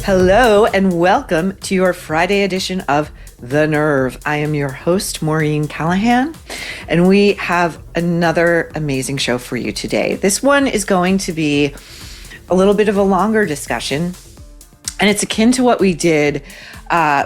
Hello and welcome to your Friday edition of The Nerve. I am your host, Maureen Callahan, and we have another amazing show for you today. This one is going to be a little bit of a longer discussion, and it's akin to what we did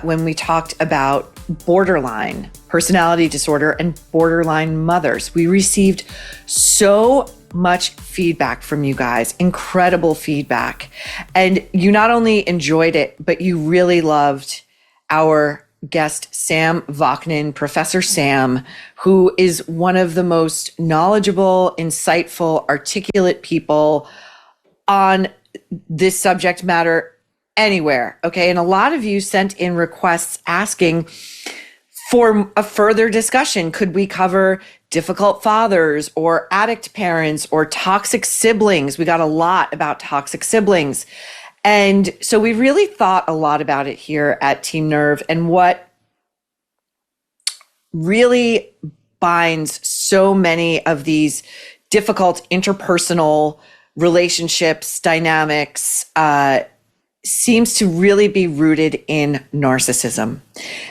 when we talked about borderline personality disorder and borderline mothers. We received so much feedback from you guys, incredible feedback. And you not only enjoyed it, but you really loved our guest, Sam Vaknin, Professor Sam, who is one of the most knowledgeable, insightful, articulate people on this subject matter anywhere. Okay. And a lot of you sent in requests asking for a further discussion. Could we cover difficult fathers or addict parents or toxic siblings? We got a lot about toxic siblings. And so we really thought a lot about it here at Team Nerve, and what really binds so many of these difficult interpersonal relationships, dynamics, seems to really be rooted in narcissism.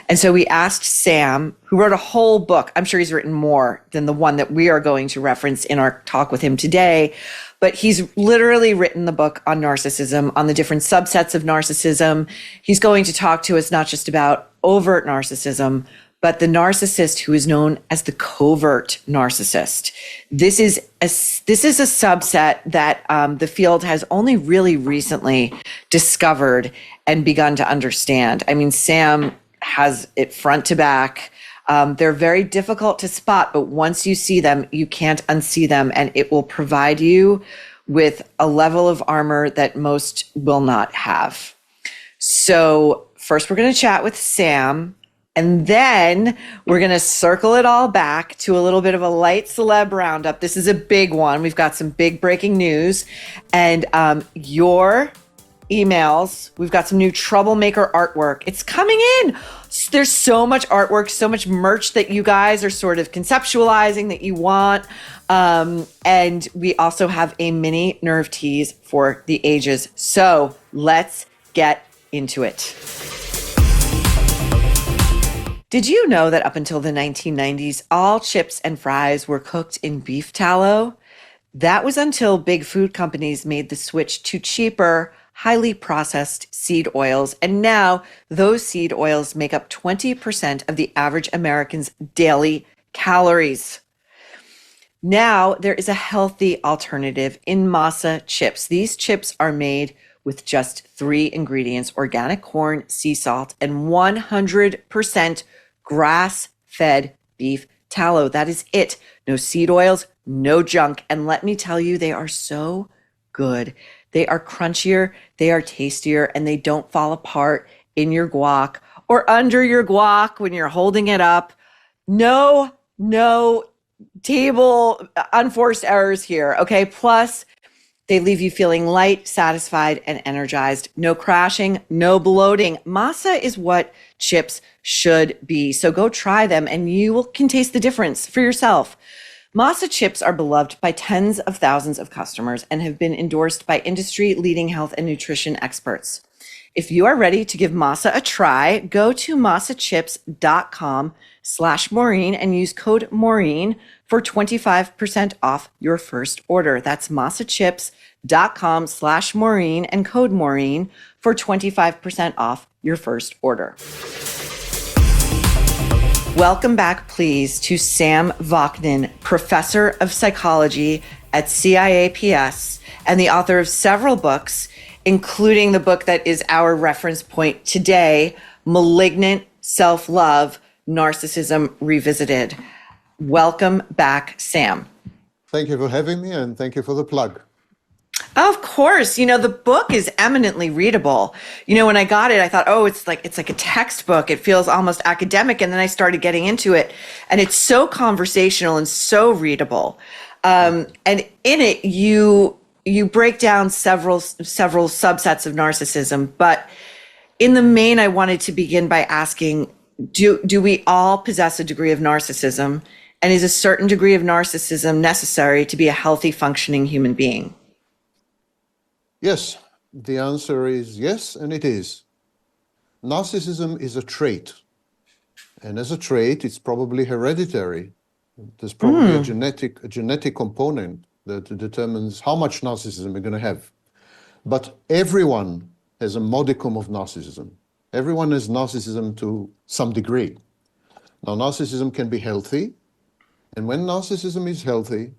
And so we asked Sam, who wrote a whole book. I'm sure he's written more than the one that we are going to reference in our talk with him today, but he's literally written the book on narcissism, on the different subsets of narcissism. He's going to talk to us not just about overt narcissism, but the narcissist who is known as the covert narcissist. This is a subset that the field has only really recently discovered and begun to understand. I mean, Sam has it front to back. They're very difficult to spot, but once you see them, you can't unsee them, and it will provide you with a level of armor that most will not have. So first, we're going to chat with Sam. And then we're going to circle it all back to a little bit of a light celeb roundup. This is a big one. We've got some big breaking news. And your emails, we've got some new Troublemaker artwork. It's coming in. There's so much artwork, so much merch that you guys are sort of conceptualizing that you want. And we also have a mini Nerve tease for the ages. So let's get into it. Did you know that up until the 1990s, all chips and fries were cooked in beef tallow? That was until big food companies made the switch to cheaper, highly processed seed oils. And now those seed oils make up 20% of the average American's daily calories. Now there is a healthy alternative in Masa chips. These chips are made with just 3 ingredients: organic corn, sea salt, and 100% grass-fed beef tallow. That is it. No seed oils, no junk. And let me tell you, they are so good. They are crunchier, they are tastier, and they don't fall apart in your guac or under your guac when you're holding it up. No table unforced errors here, okay? Plus, they leave you feeling light, satisfied, and energized. No crashing, no bloating. Masa is what chips should be. So go try them and you can taste the difference for yourself. Masa chips are beloved by tens of thousands of customers and have been endorsed by industry-leading health and nutrition experts. If you are ready to give Masa a try, go to masachips.com/Maureen and use code Maureen for 25% off your first order. That's masachips.com/Maureen and code Maureen for 25% off your first order. Welcome back, please, to Sam Vaknin, Professor of Psychology at CIAPS and the author of several books, including the book that is our reference point today, Malignant Self-Love, Narcissism Revisited. Welcome back, Sam. Thank you for having me, and thank you for the plug. Of course. You know, the book is eminently readable. You know, when I got it, I thought, oh, it's like a textbook. It feels almost academic. And then I started getting into it, and it's so conversational and so readable. And in it, you break down several subsets of narcissism. But in the main, I wanted to begin by asking, do we all possess a degree of narcissism? And is a certain degree of narcissism necessary to be a healthy, functioning human being? Yes, The answer is yes, and it is. Narcissism is a trait. And as a trait, it's probably hereditary. There's probably a genetic component that determines how much narcissism we're going to have. But everyone has a modicum of narcissism. Everyone has narcissism to some degree. Now, narcissism can be healthy. And when narcissism is healthy,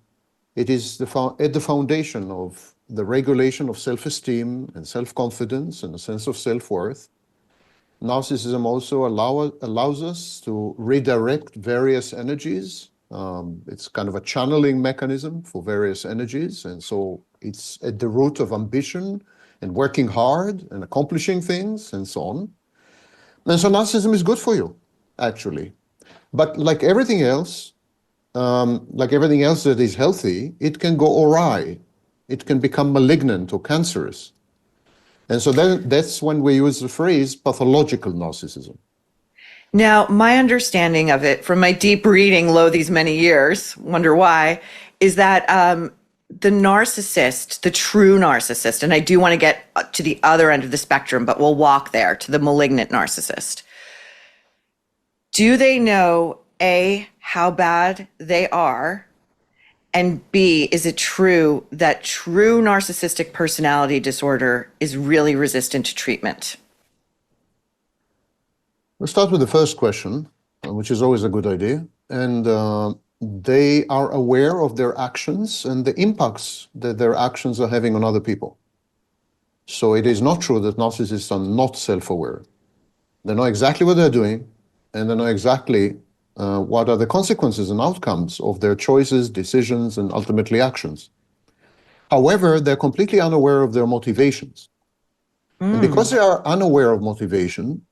it is at the foundation of the regulation of self-esteem and self-confidence and a sense of self-worth. Narcissism also allows us to redirect various energies. It's kind of a channeling mechanism for various energies. And so it's at the root of ambition and working hard and accomplishing things and so on. And so narcissism is good for you, actually. But like everything else that is healthy, it can go awry. It can become malignant or cancerous. And so that's when we use the phrase pathological narcissism. Now, my understanding of it from my deep reading, lo these many years, wonder why, is that the narcissist, the true narcissist, and I do want to get to the other end of the spectrum, but we'll walk there to the malignant narcissist. Do they know, A, how bad they are? And B, is it true that true narcissistic personality disorder is really resistant to treatment? We'll start with the first question, which is always a good idea. And they are aware of their actions and the impacts that their actions are having on other people. So it is not true that narcissists are not self-aware. They know exactly what they're doing, and they know exactly what are the consequences and outcomes of their choices, decisions, and ultimately actions. However, they're completely unaware of their motivations. And because they are unaware of motivation,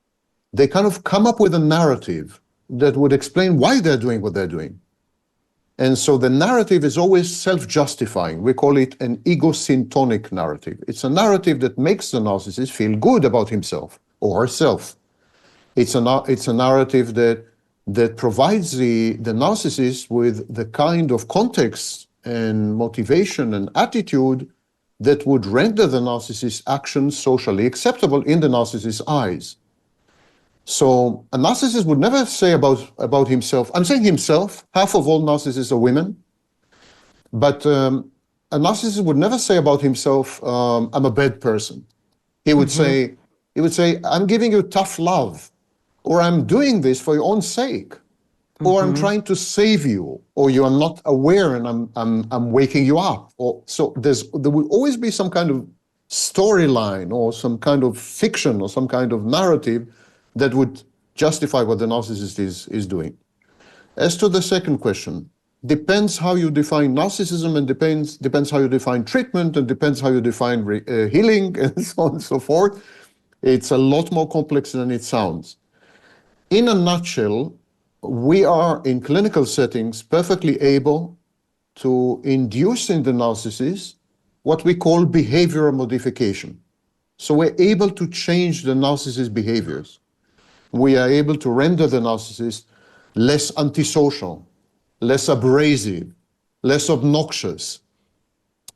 they kind of come up with a narrative that would explain why they're doing what they're doing. And so the narrative is always self-justifying. We call it an ego-syntonic narrative. It's a narrative that makes the narcissist feel good about himself or herself. It's a narrative that provides the narcissist with the kind of context and motivation and attitude that would render the narcissist's actions socially acceptable in the narcissist's eyes. So a narcissist would never say about himself, I'm saying himself, half of all narcissists are women, but a narcissist would never say about himself, I'm a bad person. He would say, I'm giving you tough love, or I'm doing this for your own sake, or I'm trying to save you, or you are not aware and I'm waking you up. Or so there will always be some kind of storyline or some kind of fiction or some kind of narrative that would justify what the narcissist is doing. As to the second question, depends how you define narcissism, and depends how you define treatment, and depends how you define healing, and so on and so forth. It's a lot more complex than it sounds. In a nutshell, we are in clinical settings perfectly able to induce in the narcissist what we call behavioral modification. So we're able to change the narcissist's behaviors. We are able to render the narcissist less antisocial, less abrasive, less obnoxious,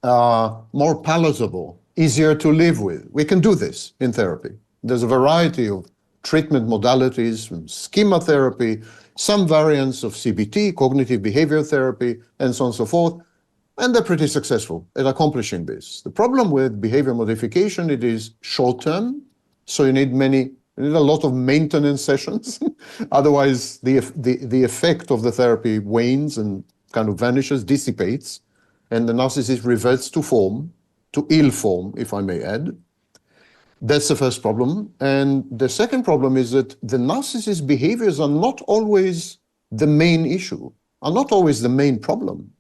more palatable, easier to live with. We can do this in therapy. There's a variety of treatment modalities, from schema therapy, some variants of CBT, cognitive behavior therapy, and so on and so forth. And they're pretty successful at accomplishing this. The problem with behavior modification, it is short-term, so you need a lot of maintenance sessions. Otherwise, the effect of the therapy wanes and kind of vanishes, dissipates, and the narcissist reverts to form, to ill form, if I may add. That's the first problem. And the second problem is that the narcissist's behaviors are not always the main issue, are not always the main problem.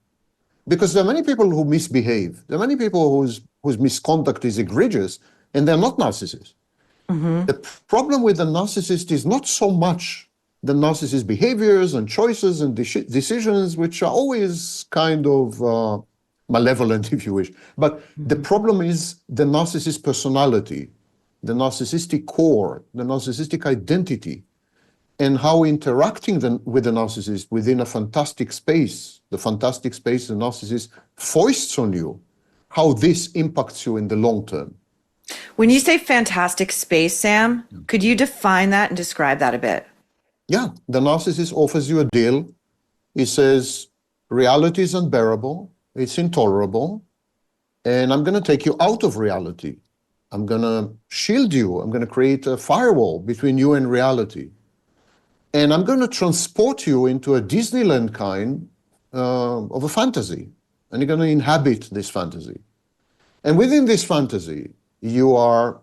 Because there are many people who misbehave. There are many people whose misconduct is egregious, and they're not narcissists. The problem with the narcissist is not so much the narcissist's behaviors and choices and decisions, which are always kind of malevolent, if you wish. But the problem is the narcissist's personality, the narcissistic core, the narcissistic identity, and how interacting with the narcissist within a fantastic space, the fantastic space the narcissist foists on you, how this impacts you in the long term. When you say fantastic space, Sam, could you define that and describe that a bit? Yeah, the narcissist offers you a deal. He says, reality is unbearable, it's intolerable, and I'm going to take you out of reality. I'm going to shield you. I'm going to create a firewall between you and reality. And I'm going to transport you into a Disneyland kind of a fantasy. And you're going to inhabit this fantasy. And within this fantasy, you are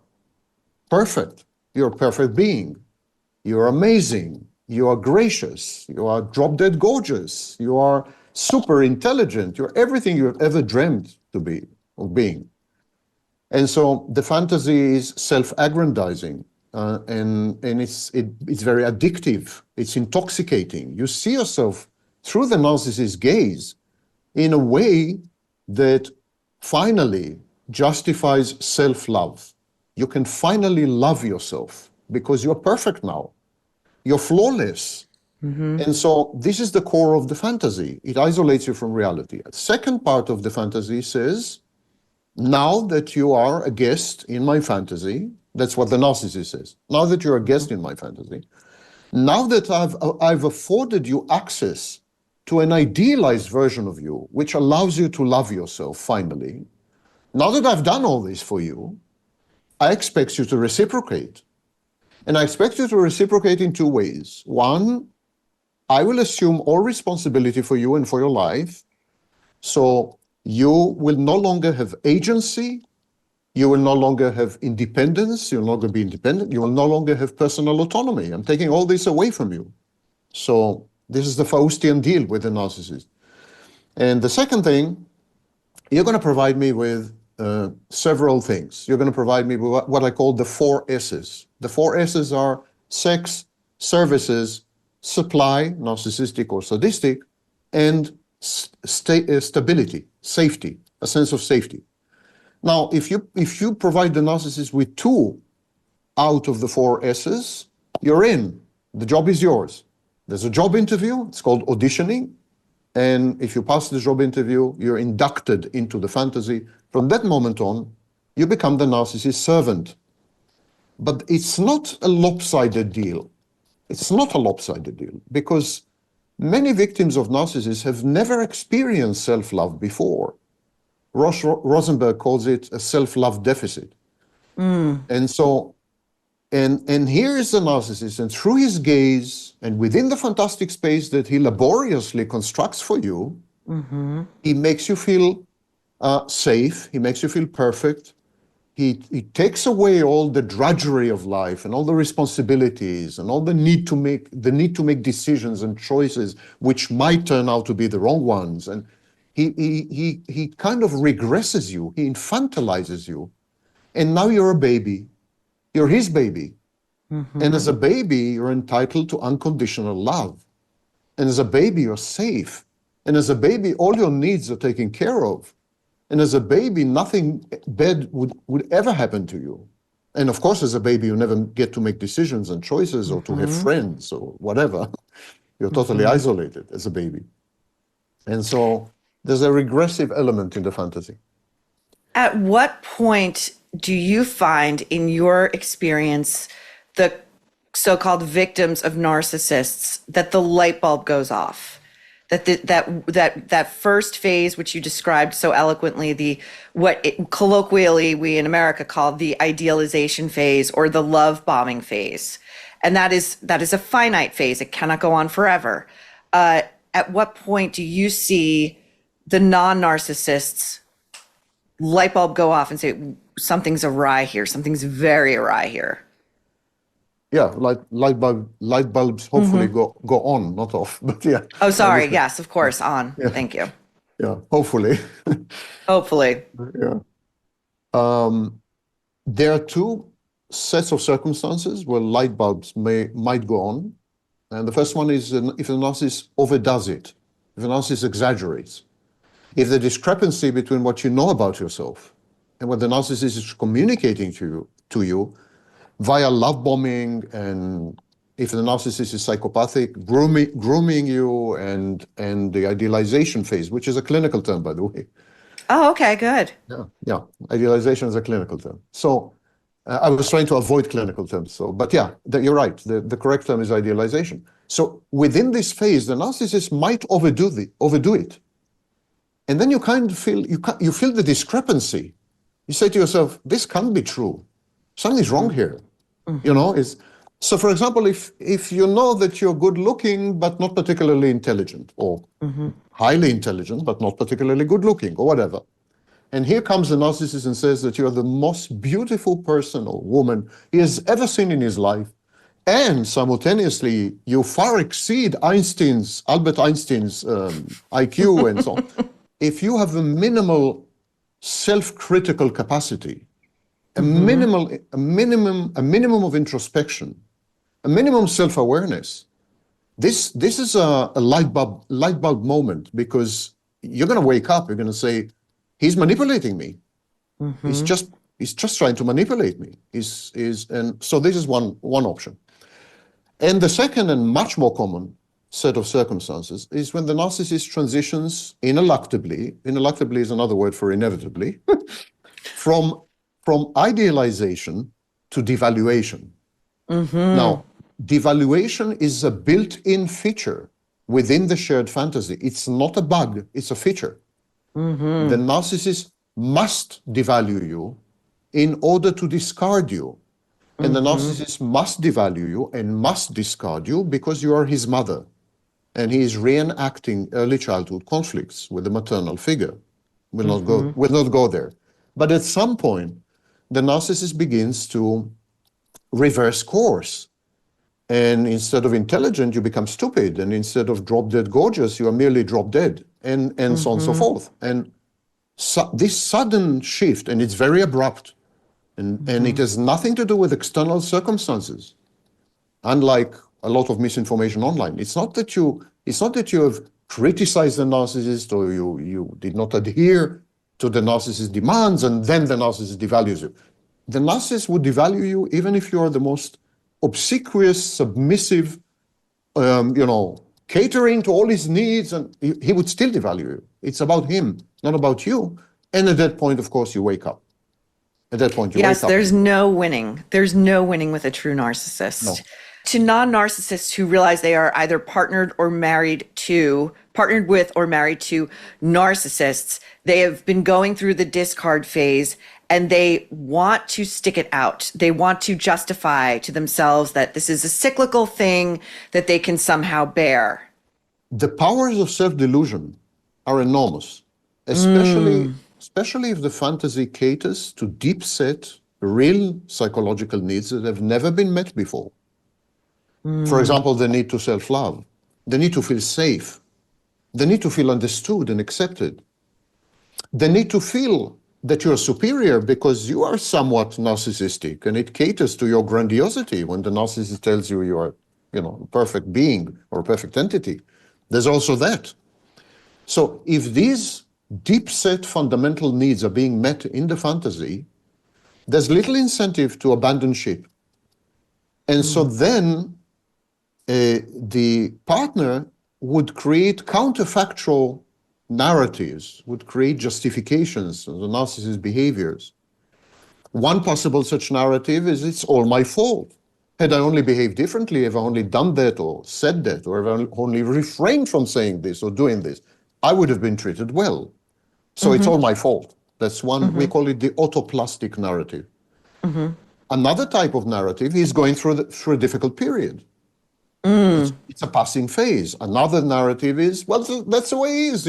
perfect. You're a perfect being. You're amazing. You are gracious. You are drop-dead gorgeous. You are super intelligent. You're everything you've ever dreamed to be, of being. And so the fantasy is self-aggrandizing, and it's very addictive. It's intoxicating. You see yourself through the narcissist's gaze in a way that finally justifies self-love. You can finally love yourself because you're perfect now. You're flawless. Mm-hmm. And so this is the core of the fantasy. It isolates you from reality. The second part of the fantasy says, now that you are a guest in my fantasy, that's what the narcissist says. Now that you're a guest in my fantasy, now that I've afforded you access to an idealized version of you, which allows you to love yourself finally, now that I've done all this for you, I expect you to reciprocate. And I expect you to reciprocate in two ways. One, I will assume all responsibility for you and for your life. So you will no longer have agency. You will no longer have independence. You'll no longer be independent. You will no longer have personal autonomy. I'm taking all this away from you. So this is the Faustian deal with the narcissist. And the second thing, you're going to provide me with several things. You're going to provide me with what I call the 4 S's. The 4 S's are sex, services, supply, narcissistic or sadistic, and stability, safety, a sense of safety. Now, if you provide the narcissist with 2 out of the 4 S's, you're in. The job is yours. There's a job interview. It's called auditioning. And if you pass the job interview, you're inducted into the fantasy. From that moment on, you become the narcissist's servant. But it's not a lopsided deal. It's not a lopsided deal because many victims of narcissists have never experienced self-love before. Rosenberg calls it a self-love deficit. And so, and here is the narcissist, and through his gaze and within the fantastic space that he laboriously constructs for you, he makes you feel safe, he makes you feel perfect. He takes away all the drudgery of life and all the responsibilities and all the need to make decisions and choices which might turn out to be the wrong ones. And he kind of regresses you, he infantilizes you. And now you're a baby. You're his baby. And as a baby, you're entitled to unconditional love. And as a baby, you're safe. And as a baby, all your needs are taken care of. And as a baby, nothing bad would ever happen to you. And of course, as a baby, you never get to make decisions and choices or to have friends or whatever. You're totally isolated as a baby. And so there's a regressive element in the fantasy. At what point do you find in your experience the so-called victims of narcissists that the light bulb goes off? That first phase, which you described so eloquently, colloquially we in America call the idealization phase or the love bombing phase, and that is a finite phase. It cannot go on forever. At what point do you see the non-narcissists light bulb go off and say something's awry here? Something's very awry here. Yeah, light bulbs hopefully go on, not off, but yeah. Oh, sorry. Yes, of course, on. Yeah. Thank you. Yeah, hopefully. Hopefully. Yeah. There are 2 sets of circumstances where light bulbs might go on. And the first one is if the narcissist overdoes it, if the narcissist exaggerates. If the discrepancy between what you know about yourself and what the narcissist is communicating to you via love bombing, and if the narcissist is psychopathic, grooming you, and the idealization phase, which is a clinical term, by the way. Oh, okay, good. Yeah, idealization is a clinical term. So I was trying to avoid clinical terms, but yeah, you're right. The correct term is idealization. So within this phase, the narcissist might overdo it. And then you kind of feel, you feel the discrepancy. You say to yourself, this can't be true. Something's wrong here. You know, so for example, if you know that you're good looking, but not particularly intelligent, or highly intelligent, but not particularly good looking, or whatever. And here comes the narcissist and says that you're the most beautiful person or woman he has ever seen in his life. And simultaneously, you far exceed Albert Einstein's IQ and so on. If you have a minimal self-critical capacity, a minimum of introspection, a minimum self-awareness, this is a light bulb moment, because you're going to wake up, you're going to say, he's manipulating me. He's just trying to manipulate me. And so this is one option. And the second and much more common set of circumstances is when the narcissist transitions ineluctably is another word for inevitably, from idealization to devaluation. Now, devaluation is a built-in feature within the shared fantasy. It's not a bug, it's a feature. The narcissist must devalue you in order to discard you. And the narcissist must devalue you and must discard you because you are his mother. And he is reenacting early childhood conflicts with the maternal figure. We'll not go there. But at some point, the narcissist begins to reverse course. And instead of intelligent, you become stupid. And instead of drop dead gorgeous, you are merely drop dead, and so on and so forth. And this sudden shift, and it's very abrupt, and it has nothing to do with external circumstances. Unlike a lot of misinformation online, it's not that you have criticized the narcissist, or you did not adhere to the narcissist's demands, and then the narcissist devalues you. The narcissist would devalue you even if you are the most obsequious, submissive, catering to all his needs, and he would still devalue you. It's about him, not about you. And at that point, of course, you wake up. At that point, you wake up. Yes, there's no winning. There's no winning with a true narcissist. No. To non-narcissists who realize they are either partnered with or married to narcissists, they have been going through the discard phase and they want to stick it out. They want to justify to themselves that this is a cyclical thing that they can somehow bear. The powers of self-delusion are enormous, especially if the fantasy caters to deep-set, real psychological needs that have never been met before. For example, the need to self-love, the need to feel safe, the need to feel understood and accepted, the need to feel that you're superior because you are somewhat narcissistic, and it caters to your grandiosity when the narcissist tells you you are, a perfect being or a perfect entity. There's also that. So if these deep-set fundamental needs are being met in the fantasy, there's little incentive to abandon ship. And so then the partner would create counterfactual narratives, would create justifications of the narcissist's behaviors. One possible such narrative is, it's all my fault. Had I only behaved differently, if I only done that or said that, or if I only refrained from saying this or doing this, I would have been treated well. So it's all my fault. That's one, we call it the autoplastic narrative. Another type of narrative is going through a difficult period. It's a passing phase. Another narrative is, well, that's the way he is,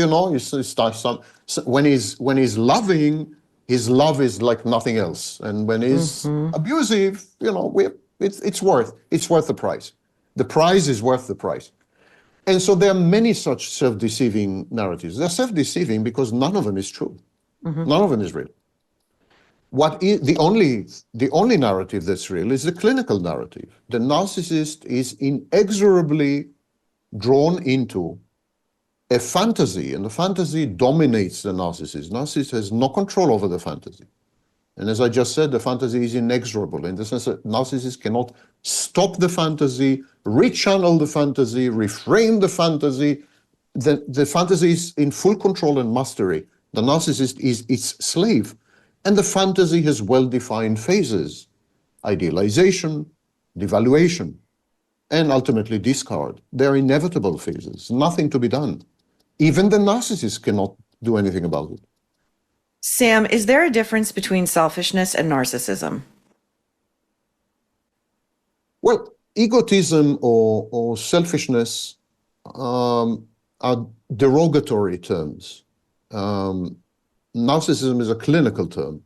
when he's loving, his love is like nothing else. And when he's abusive, it's worth the price. The price is worth the price. And so there are many such self-deceiving narratives. They're self-deceiving because none of them is true. None of them is real. What is the only narrative that's real is the clinical narrative. The narcissist is inexorably drawn into a fantasy, and the fantasy dominates the narcissist. Narcissist has no control over the fantasy. And as I just said, the fantasy is inexorable in the sense that narcissists cannot stop the fantasy, rechannel the fantasy, reframe the fantasy. The fantasy is in full control and mastery. The narcissist is its slave. And the fantasy has well-defined phases. idealization, devaluation, and ultimately discard. They're inevitable phases, nothing to be done. Even the narcissist cannot do anything about it. Sam, is there a difference between selfishness and narcissism? Well, egotism or selfishness are derogatory terms. Narcissism is a clinical term.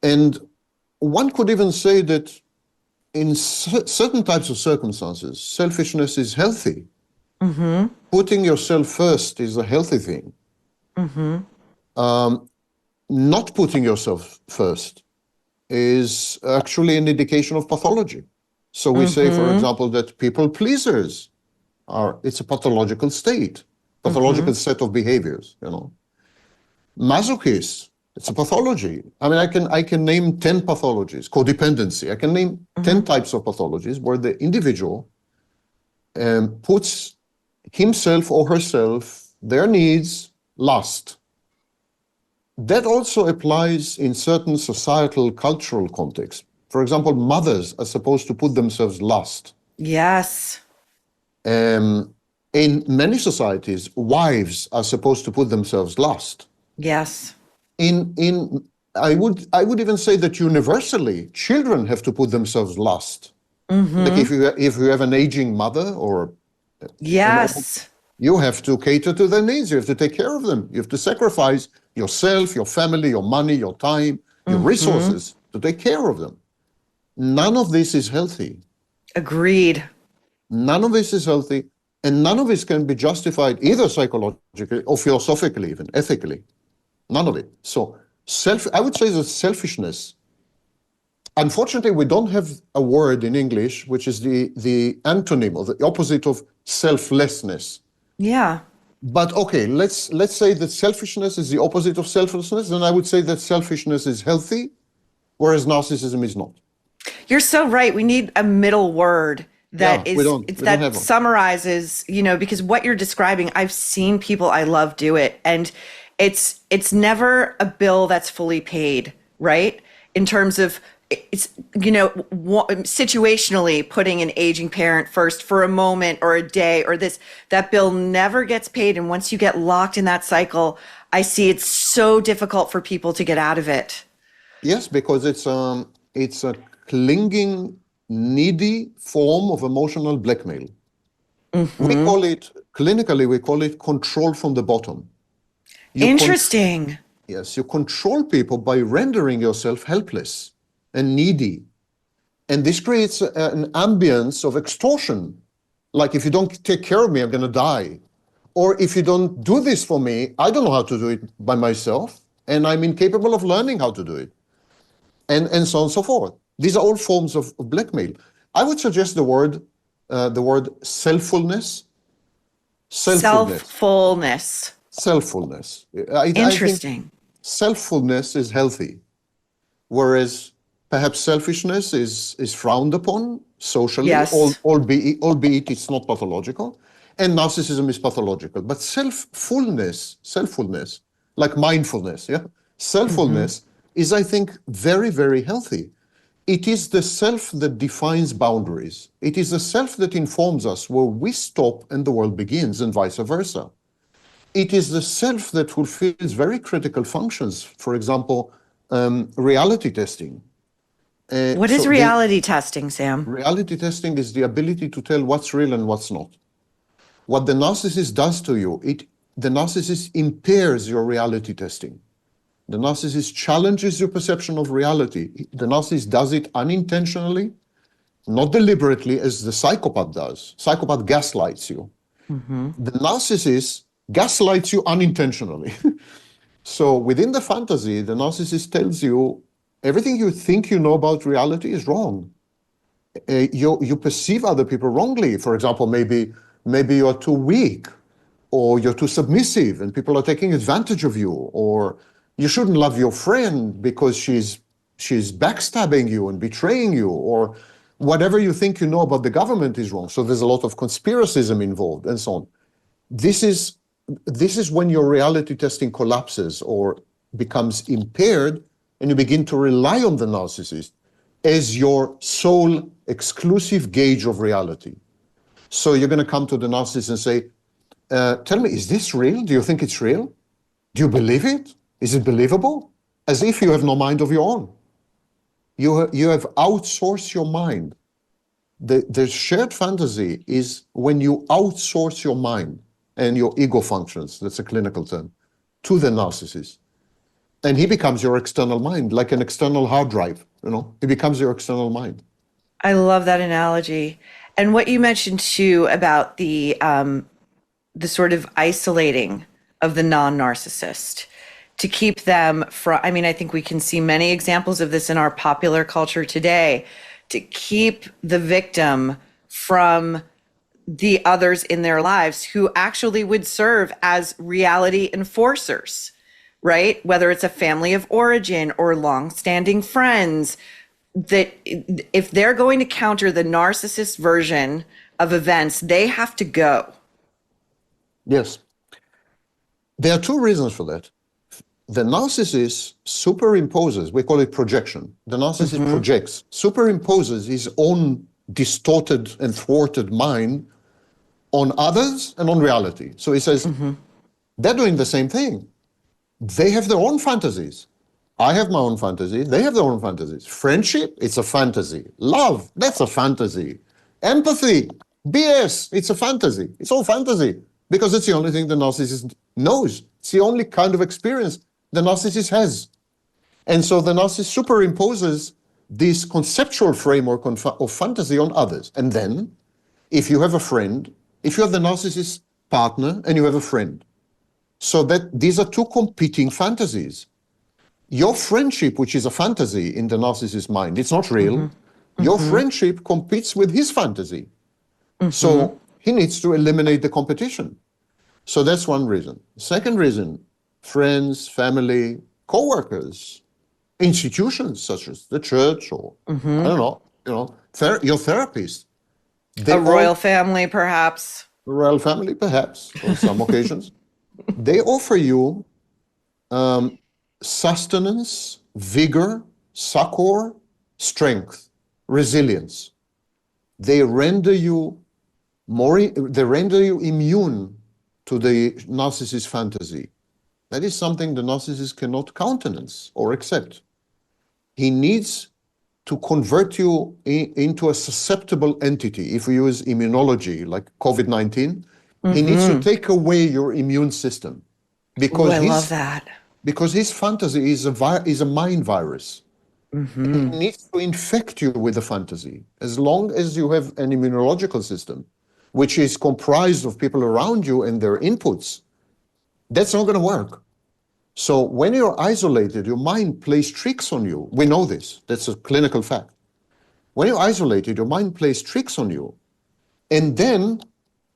And one could even say that in certain types of circumstances, selfishness is healthy. Mm-hmm. Putting yourself first is a healthy thing. Mm-hmm. Not putting yourself first is actually an indication of pathology. So we say, for example, that people pleasers it's a pathological state, pathological set of behaviors, Masochists, it's a pathology. I mean, I can name 10 pathologies. Codependency, I can name 10 types of pathologies where the individual puts himself or herself, their needs, last. That also applies in certain societal, cultural contexts. For example, mothers are supposed to put themselves last. Yes. In many societies, wives are supposed to put themselves last. Yes. I would even say that universally, children have to put themselves last. Like if you have an aging mother or yes, you have to cater to their needs. You have to take care of them. You have to sacrifice yourself, your family, your money, your time, your resources to take care of them. None of this is healthy. Agreed. None of this is healthy, and none of this can be justified either psychologically or philosophically, even ethically. None of it. So I would say that selfishness, unfortunately, we don't have a word in English, which is the antonym or the opposite of selflessness. Yeah. But okay, let's say that selfishness is the opposite of selflessness, then I would say that selfishness is healthy, whereas narcissism is not. You're so right. We need a middle word that summarizes, because what you're describing, I've seen people I love do it, and it's never a bill that's fully paid, right? In terms of it's, situationally putting an aging parent first for a moment or a day or that bill never gets paid. And once you get locked in that cycle, I see it's so difficult for people to get out of it. Yes, because it's a clinging, needy form of emotional blackmail. Clinically, we call it control from the bottom. Interesting. Yes, you control people by rendering yourself helpless and needy. And this creates an ambience of extortion. Like, if you don't take care of me, I'm going to die. Or if you don't do this for me, I don't know how to do it by myself, and I'm incapable of learning how to do it. And so on and so forth. These are all forms of blackmail. I would suggest the word selffulness. Selffulness. Selffulness. Interesting. I think selffulness is healthy, whereas perhaps selfishness is frowned upon socially, yes. albeit it's not pathological, and narcissism is pathological. But selffulness, like mindfulness, selffulness is, I think, very, very healthy. It is the self that defines boundaries. It is the self that informs us where we stop and the world begins, and vice versa. It is the self that fulfills very critical functions. For example, reality testing. What is reality testing, Sam? Reality testing is the ability to tell what's real and what's not. What the narcissist does to you, the narcissist impairs your reality testing. The narcissist challenges your perception of reality. The narcissist does it unintentionally, not deliberately, as the psychopath does. Psychopath gaslights you. The narcissist gaslights you unintentionally. So within the fantasy, the narcissist tells you everything you think you know about reality is wrong. You perceive other people wrongly. For example, maybe you're too weak, or you're too submissive and people are taking advantage of you, or you shouldn't love your friend because she's backstabbing you and betraying you, or whatever you think you know about the government is wrong. So there's a lot of conspiracism involved and so on. This is when your reality testing collapses or becomes impaired, and you begin to rely on the narcissist as your sole exclusive gauge of reality. So you're going to come to the narcissist and say, tell me, is this real? Do you think it's real? Do you believe it? Is it believable? As if you have no mind of your own. You have outsourced your mind. The shared fantasy is when you outsource your mind and your ego functions, that's a clinical term, to the narcissist. And he becomes your external mind, like an external hard drive, he becomes your external mind. I love that analogy. And what you mentioned too about the sort of isolating of the non-narcissist to keep them from, I mean, I think we can see many examples of this in our popular culture today, to keep the victim from the others in their lives who actually would serve as reality enforcers, right? Whether it's a family of origin or long-standing friends, that if they're going to counter the narcissist version of events, they have to go. Yes. There are two reasons for that. The narcissist superimposes, we call it projection. The narcissist projects, superimposes his own distorted and thwarted mind on others and on reality. So he says, they're doing the same thing. They have their own fantasies. I have my own fantasy. They have their own fantasies. Friendship, it's a fantasy. Love, that's a fantasy. Empathy, BS, it's a fantasy. It's all fantasy because it's the only thing the narcissist knows. It's the only kind of experience the narcissist has. And so the narcissist superimposes this conceptual framework of fantasy on others. And then, if you have a friend, if you have the narcissist partner and you have a friend, so that these are two competing fantasies. Your friendship, which is a fantasy in the narcissist's mind, it's not real. Your friendship competes with his fantasy. So he needs to eliminate the competition. So that's one reason. Second reason, friends, family, co-workers, institutions such as the church or, I don't know, your therapist. A royal family, perhaps. A royal family, perhaps, on some occasions. They offer you sustenance, vigor, succor, strength, resilience. They render you immune to the narcissist fantasy. That is something the narcissist cannot countenance or accept. He needs to convert you into a susceptible entity. If we use immunology like COVID-19, he needs to take away your immune system. Because I love that. Because his fantasy is a mind virus. He needs to infect you with the fantasy. As long as you have an immunological system, which is comprised of people around you and their inputs, that's not going to work. So when you're isolated, your mind plays tricks on you. We know this. That's a clinical fact. When you're isolated, your mind plays tricks on you. And then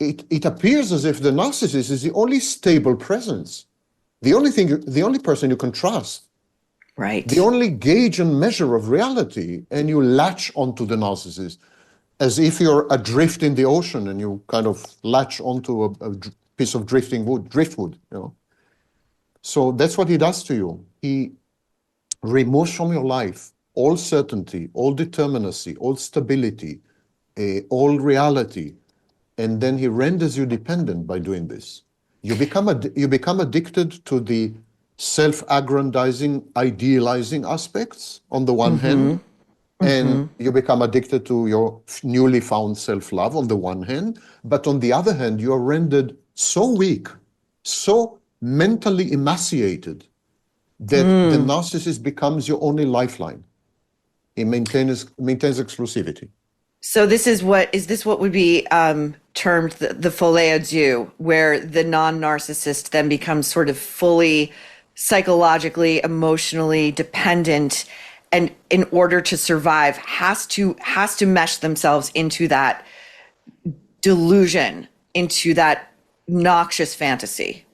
it appears as if the narcissist is the only stable presence. The only person you can trust. Right. The only gauge and measure of reality, and you latch onto the narcissist as if you're adrift in the ocean and you kind of latch onto a piece of driftwood, So that's what he does to you. He removes from your life all certainty, all determinacy, all stability, all reality, and then he renders you dependent by doing this. You become addicted to the self-aggrandizing, idealizing aspects on the one hand, and you become addicted to your newly found self-love on the one hand, but on the other hand, you are rendered so weak, so mentally emaciated that the narcissist becomes your only lifeline. He maintains exclusivity. So is this what would be termed the folie à deux, where the non-narcissist then becomes sort of fully psychologically, emotionally dependent, and in order to survive has to mesh themselves into that delusion, into that noxious fantasy?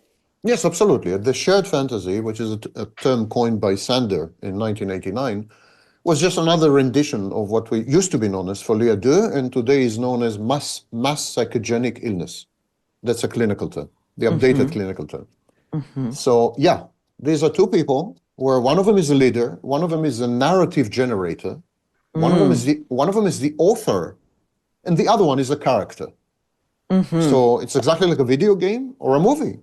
Yes, absolutely. The shared fantasy, which is a term coined by Sander in 1989, was just another rendition of what we used to be known as folie à deux, and today is known as mass psychogenic illness. That's a clinical term, the updated clinical term. So yeah, these are two people where one of them is a leader, one of them is a narrative generator, One of them is the author, and the other one is a character. So it's exactly like a video game or a movie,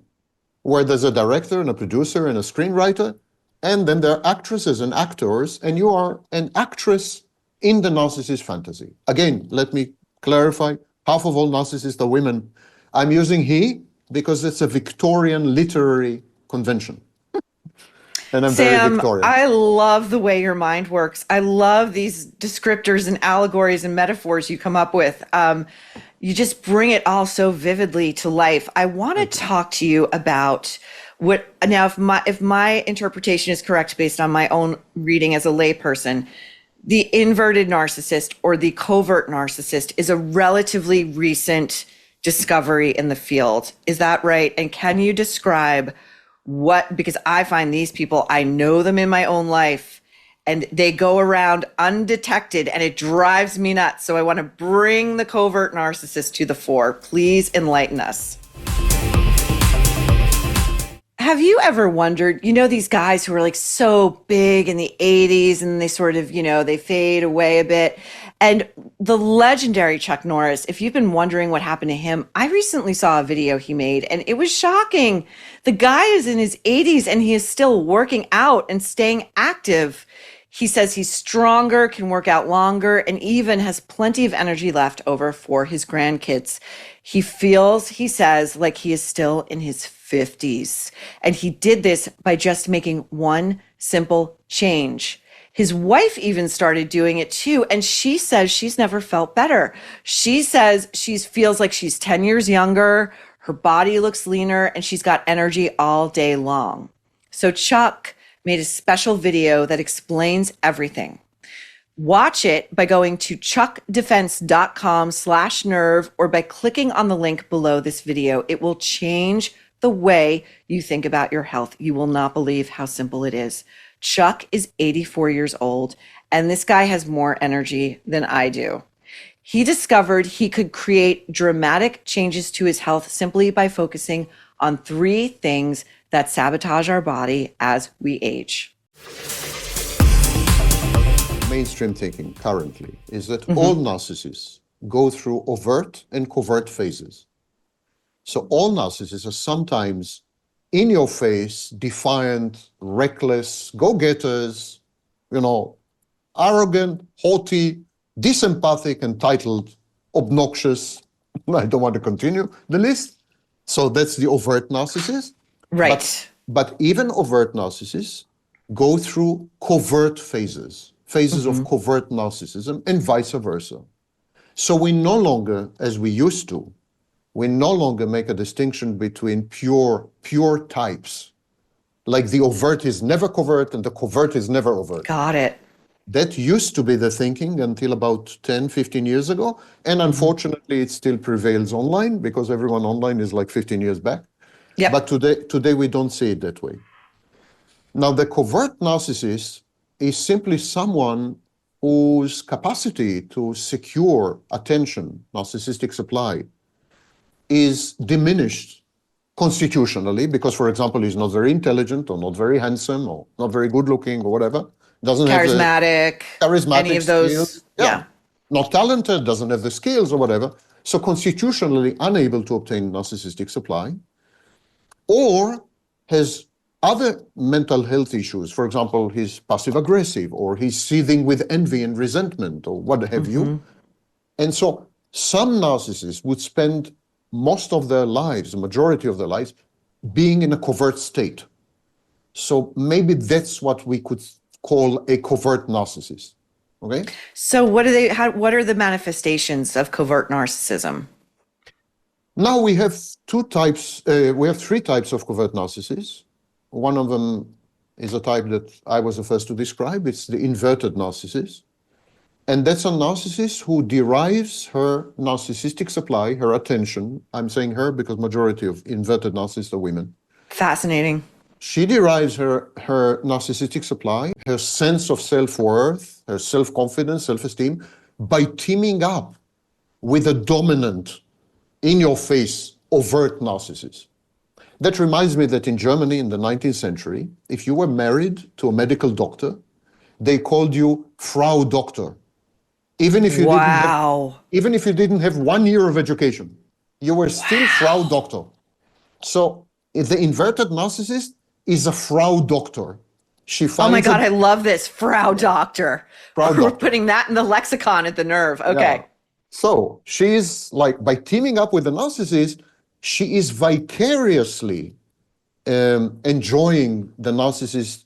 where there's a director and a producer and a screenwriter, and then there are actresses and actors, and you are an actress in the narcissist fantasy. Again, let me clarify, half of all narcissists are women. I'm using he because it's a Victorian literary convention. And I'm very Sam, Victorian. I love the way your mind works. I love these descriptors and allegories and metaphors you come up with. You just bring it all so vividly to life. I want to talk to you about what now, if my interpretation is correct based on my own reading as a layperson, the inverted narcissist or the covert narcissist is a relatively recent discovery in the field. Is that right? And can you describe because I find these people, I know them in my own life, and they go around undetected, and it drives me nuts. So I want to bring the covert narcissist to the fore. Please enlighten us. Have you ever wondered, these guys who are like so big in the 80s and they sort of, they fade away a bit. And the legendary Chuck Norris, if you've been wondering what happened to him, I recently saw a video he made and it was shocking. The guy is in his 80s and he is still working out and staying active. He says he's stronger, can work out longer, and even has plenty of energy left over for his grandkids. He feels, he says, like he is still in his 50s. And he did this by just making one simple change. His wife even started doing it too. And she says she's never felt better. She says she feels like she's 10 years younger. Her body looks leaner and she's got energy all day long. So Chuck made a special video that explains everything. Watch it by going to chuckdefense.com/nerve or by clicking on the link below this video. It will change the way you think about your health. You will not believe how simple it is. Chuck is 84 years old, and this guy has more energy than I do. He discovered he could create dramatic changes to his health simply by focusing on 3 things that sabotage our body as we age. Mainstream thinking currently is that all narcissists go through overt and covert phases. So all narcissists are sometimes in your face, defiant, reckless, go-getters, arrogant, haughty, disempathic, entitled, obnoxious. I don't want to continue the list. So that's the overt narcissist. Right. But even overt narcissists go through covert phases of covert narcissism and vice versa. So we no longer, as we used to, we no longer make a distinction between pure types. Like the overt is never covert and the covert is never overt. Got it. That used to be the thinking until about 10, 15 years ago. And unfortunately, it still prevails online because everyone online is like 15 years back. Yep. But today we don't see it that way. Now, the covert narcissist is simply someone whose capacity to secure attention, narcissistic supply, is diminished constitutionally because, for example, he's not very intelligent or not very handsome or not very good looking or whatever. Doesn't charismatic, have the charismatic any of those. skills. Yeah. Not talented, doesn't have the skills or whatever. So constitutionally unable to obtain narcissistic supply, or has other mental health issues. For example, he's passive aggressive or he's seething with envy and resentment or what have you. And so some narcissists would spend most of their lives, the majority of their lives, being in a covert state. So maybe that's what we could call a covert narcissist. Okay? So what are the manifestations of covert narcissism? Now we have 3 types of covert narcissists. One of them is a type that I was the first to describe. It's the inverted narcissist. And that's a narcissist who derives her narcissistic supply, her attention. I'm saying her because majority of inverted narcissists are women. Fascinating. She derives her narcissistic supply, her sense of self-worth, her self-confidence, self-esteem, by teaming up with a dominant, in-your-face, overt narcissist. That reminds me that in Germany in the 19th century, if you were married to a medical doctor, they called you Frau Doctor. Even if you Wow. even if you didn't have 1 year of education, you were still Frau Doctor. So the inverted narcissist is a Frau Doctor. She finds Oh my God, I love this. Frau Doctor. Frau We're Doctor. putting that in the lexicon at the Nerve. Okay. Yeah. So she's like, by teaming up with the narcissist, she is vicariously enjoying the narcissist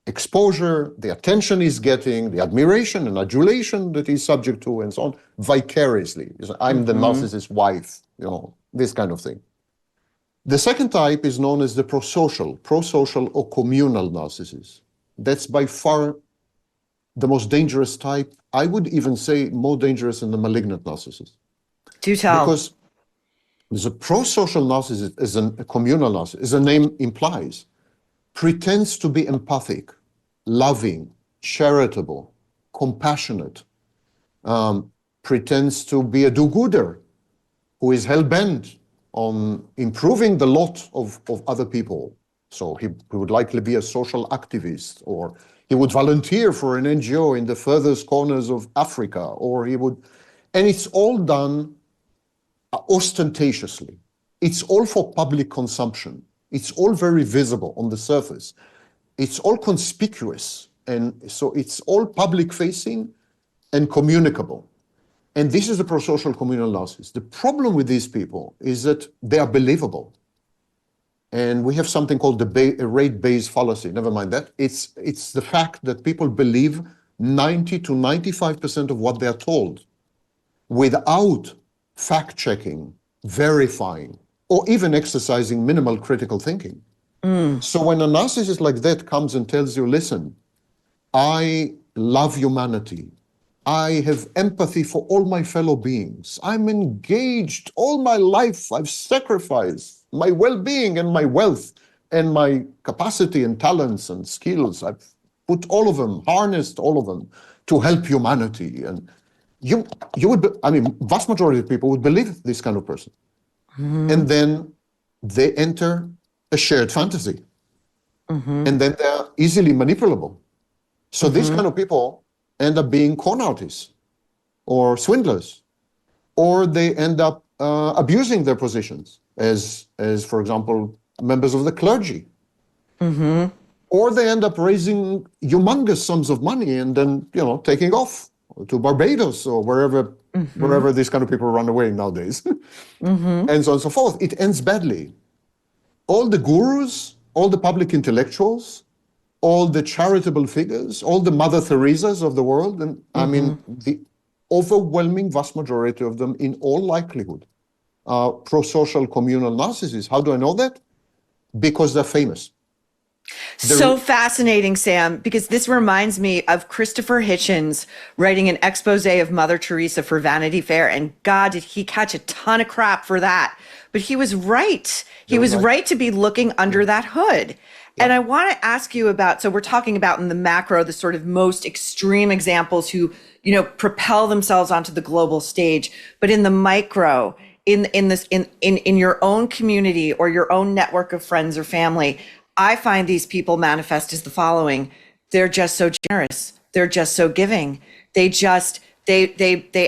exposure, the attention he's getting, the admiration and adulation that he's subject to, and so on, vicariously. I'm the narcissist's wife, this kind of thing. The second type is known as the prosocial or communal narcissist. That's by far the most dangerous type. I would even say more dangerous than the malignant narcissist. Do tell. Because the prosocial narcissist is a communal narcissist, as the name implies, pretends to be empathic, loving, charitable, compassionate, pretends to be a do-gooder who is hell-bent on improving the lot of other people. So he would likely be a social activist, or he would volunteer for an NGO in the furthest corners of Africa, or he would, and it's all done ostentatiously. It's all for public consumption. It's all very visible on the surface. It's all conspicuous. And so it's all public facing and communicable. And this is the prosocial communal narcissist. The problem with these people is that they are believable. And we have something called the rate-based fallacy. Never mind that. It's the fact that people believe 90 to 95% of what they're told without fact-checking, verifying, or even exercising minimal critical thinking. So when a narcissist like that comes and tells you, listen, I love humanity, I have empathy for all my fellow beings, I'm engaged all my life, I've sacrificed my well-being and my wealth and my capacity and talents and skills, I've put all of them, harnessed all of them to help humanity. And you would, vast majority of people would believe this kind of person. And then they enter a shared fantasy. And then they're easily manipulable. So these kind of people end up being con artists or swindlers, or they end up abusing their positions as for example, members of the clergy. Or they end up raising humongous sums of money and then, taking off to Barbados or wherever these kind of people run away nowadays. And so on and so forth. It ends badly. All the gurus, all the public intellectuals, all the charitable figures, all the Mother Teresas of the world, and the overwhelming vast majority of them, in all likelihood, are prosocial communal narcissists. How do I know that? Because they're famous. So fascinating, Sam, because this reminds me of Christopher Hitchens writing an expose of Mother Teresa for Vanity Fair. And God, did he catch a ton of crap for that. But he was right. He was right to be looking under that hood. And I want to ask you about, so we're talking about in the macro, the sort of most extreme examples who, propel themselves onto the global stage. But in the micro, in your own community or your own network of friends or family, I find these people manifest as the following. They're just so generous. They're just so giving. They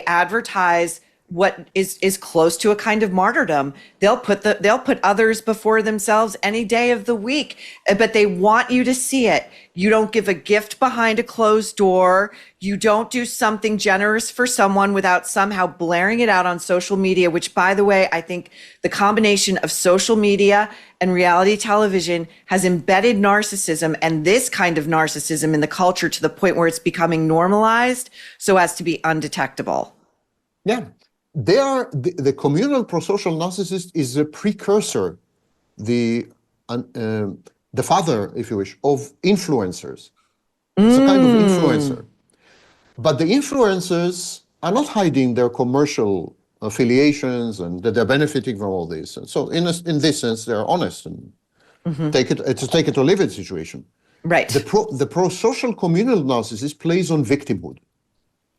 advertise what is close to a kind of martyrdom. They'll put others before themselves any day of the week, but they want you to see it. You don't give a gift behind a closed door. You don't do something generous for someone without somehow blaring it out on social media, which, by the way, I think the combination of social media and reality television has embedded narcissism and this kind of narcissism in the culture to the point where it's becoming normalized so as to be undetectable. Yeah. The communal prosocial narcissist is a precursor, the father, if you wish, of influencers. It's a kind of influencer. But the influencers are not hiding their commercial affiliations and that they're benefiting from all this. And so in this sense, they're honest and take it or leave it situation. Right. The prosocial communal narcissist plays on victimhood.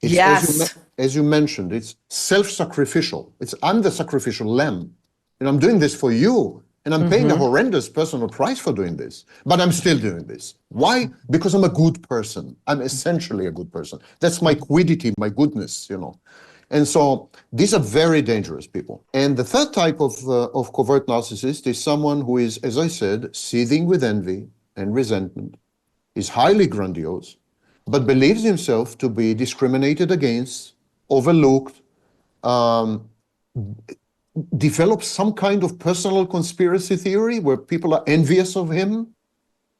It's, as you mentioned, it's self-sacrificial. I'm the sacrificial lamb, and I'm doing this for you And I'm paying a horrendous personal price for doing this, but I'm still doing this. Why? Because I'm a good person. I'm essentially a good person. That's my quiddity, my goodness, you know. And so these are very dangerous people. And the third type of covert narcissist is someone who is, as I said, seething with envy and resentment, is highly grandiose, but believes himself to be discriminated against, overlooked, develops some kind of personal conspiracy theory where people are envious of him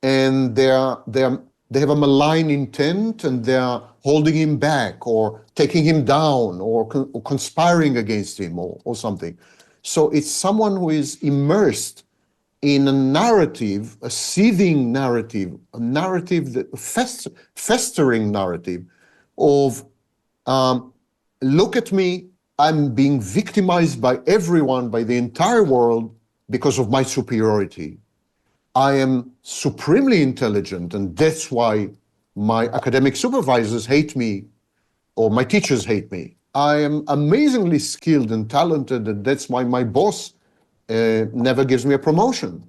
and they have a malign intent and they're holding him back or taking him down or conspiring against him or something. So it's someone who is immersed in a narrative, a seething narrative, a narrative, that festering narrative of, look at me, I'm being victimized by everyone, by the entire world, because of my superiority. I am supremely intelligent, and that's why my academic supervisors hate me, or my teachers hate me. I am amazingly skilled and talented, and that's why my boss never gives me a promotion.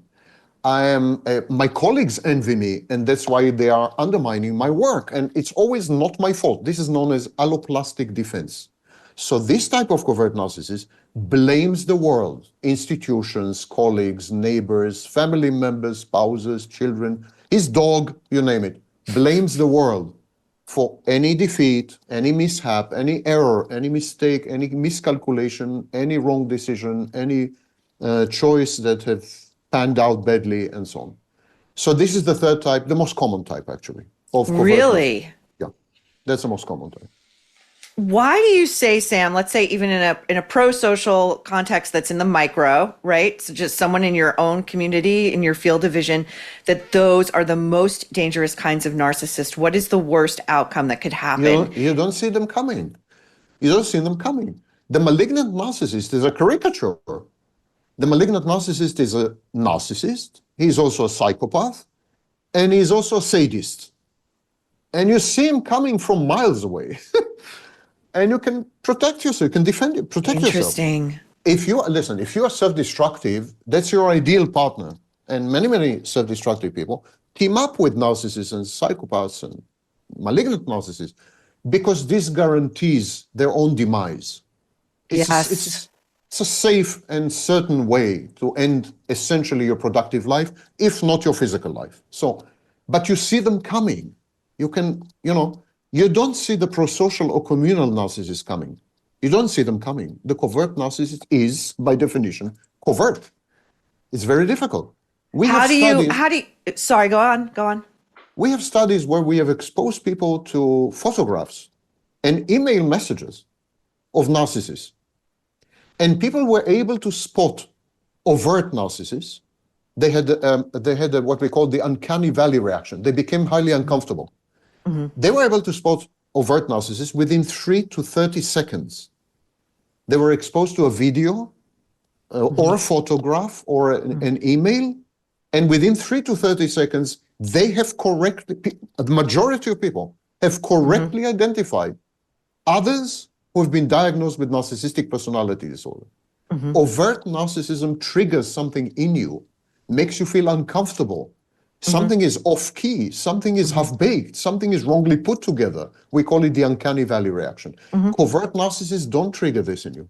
My colleagues envy me, and that's why they are undermining my work. And it's always not my fault. This is known as alloplastic defense. So this type of covert narcissist blames the world, institutions, colleagues, neighbors, family members, spouses, children, his dog, you name it, blames the world for any defeat, any mishap, any error, any mistake, any miscalculation, any wrong decision, any choice that have panned out badly, and so on. So this is the third type, the most common type, actually, of covert Really? narcissism. Yeah, that's the most common type. Why do you say, Sam, let's say even in a pro-social context that's in the micro, right? So just someone in your own community, in your field of vision, that those are the most dangerous kinds of narcissists? What is the worst outcome that could happen? You don't see them coming. You don't see them coming. The malignant narcissist is a caricature. The malignant narcissist is a narcissist. He's also a psychopath, and he's also a sadist. And you see him coming from miles away. And you can protect yourself, you can defend it, protect yourself. Interesting. If you are self-destructive, that's your ideal partner. And many self-destructive people team up with narcissists and psychopaths and malignant narcissists because this guarantees their own demise. It's a safe and certain way to end essentially your productive life, if not your physical life. So, but you see them coming. You can, you don't see the prosocial or communal narcissist coming. You don't see them coming. The covert narcissist is, by definition, covert. It's very difficult. Sorry, go on. We have studies where we have exposed people to photographs and email messages of narcissists. And people were able to spot overt narcissists. They had what we call the uncanny valley reaction. They became highly uncomfortable. Mm-hmm. They were able to spot overt narcissists within 3 to 30 seconds. They were exposed to a video or a photograph or an email, and within 3 to 30 seconds, they have the majority of people have correctly identified others who have been diagnosed with narcissistic personality disorder. Mm-hmm. Overt narcissism triggers something in you, makes you feel uncomfortable. Something is off-key, something is half-baked, something is wrongly put together. We call it the uncanny valley reaction. Covert narcissists don't trigger this in you.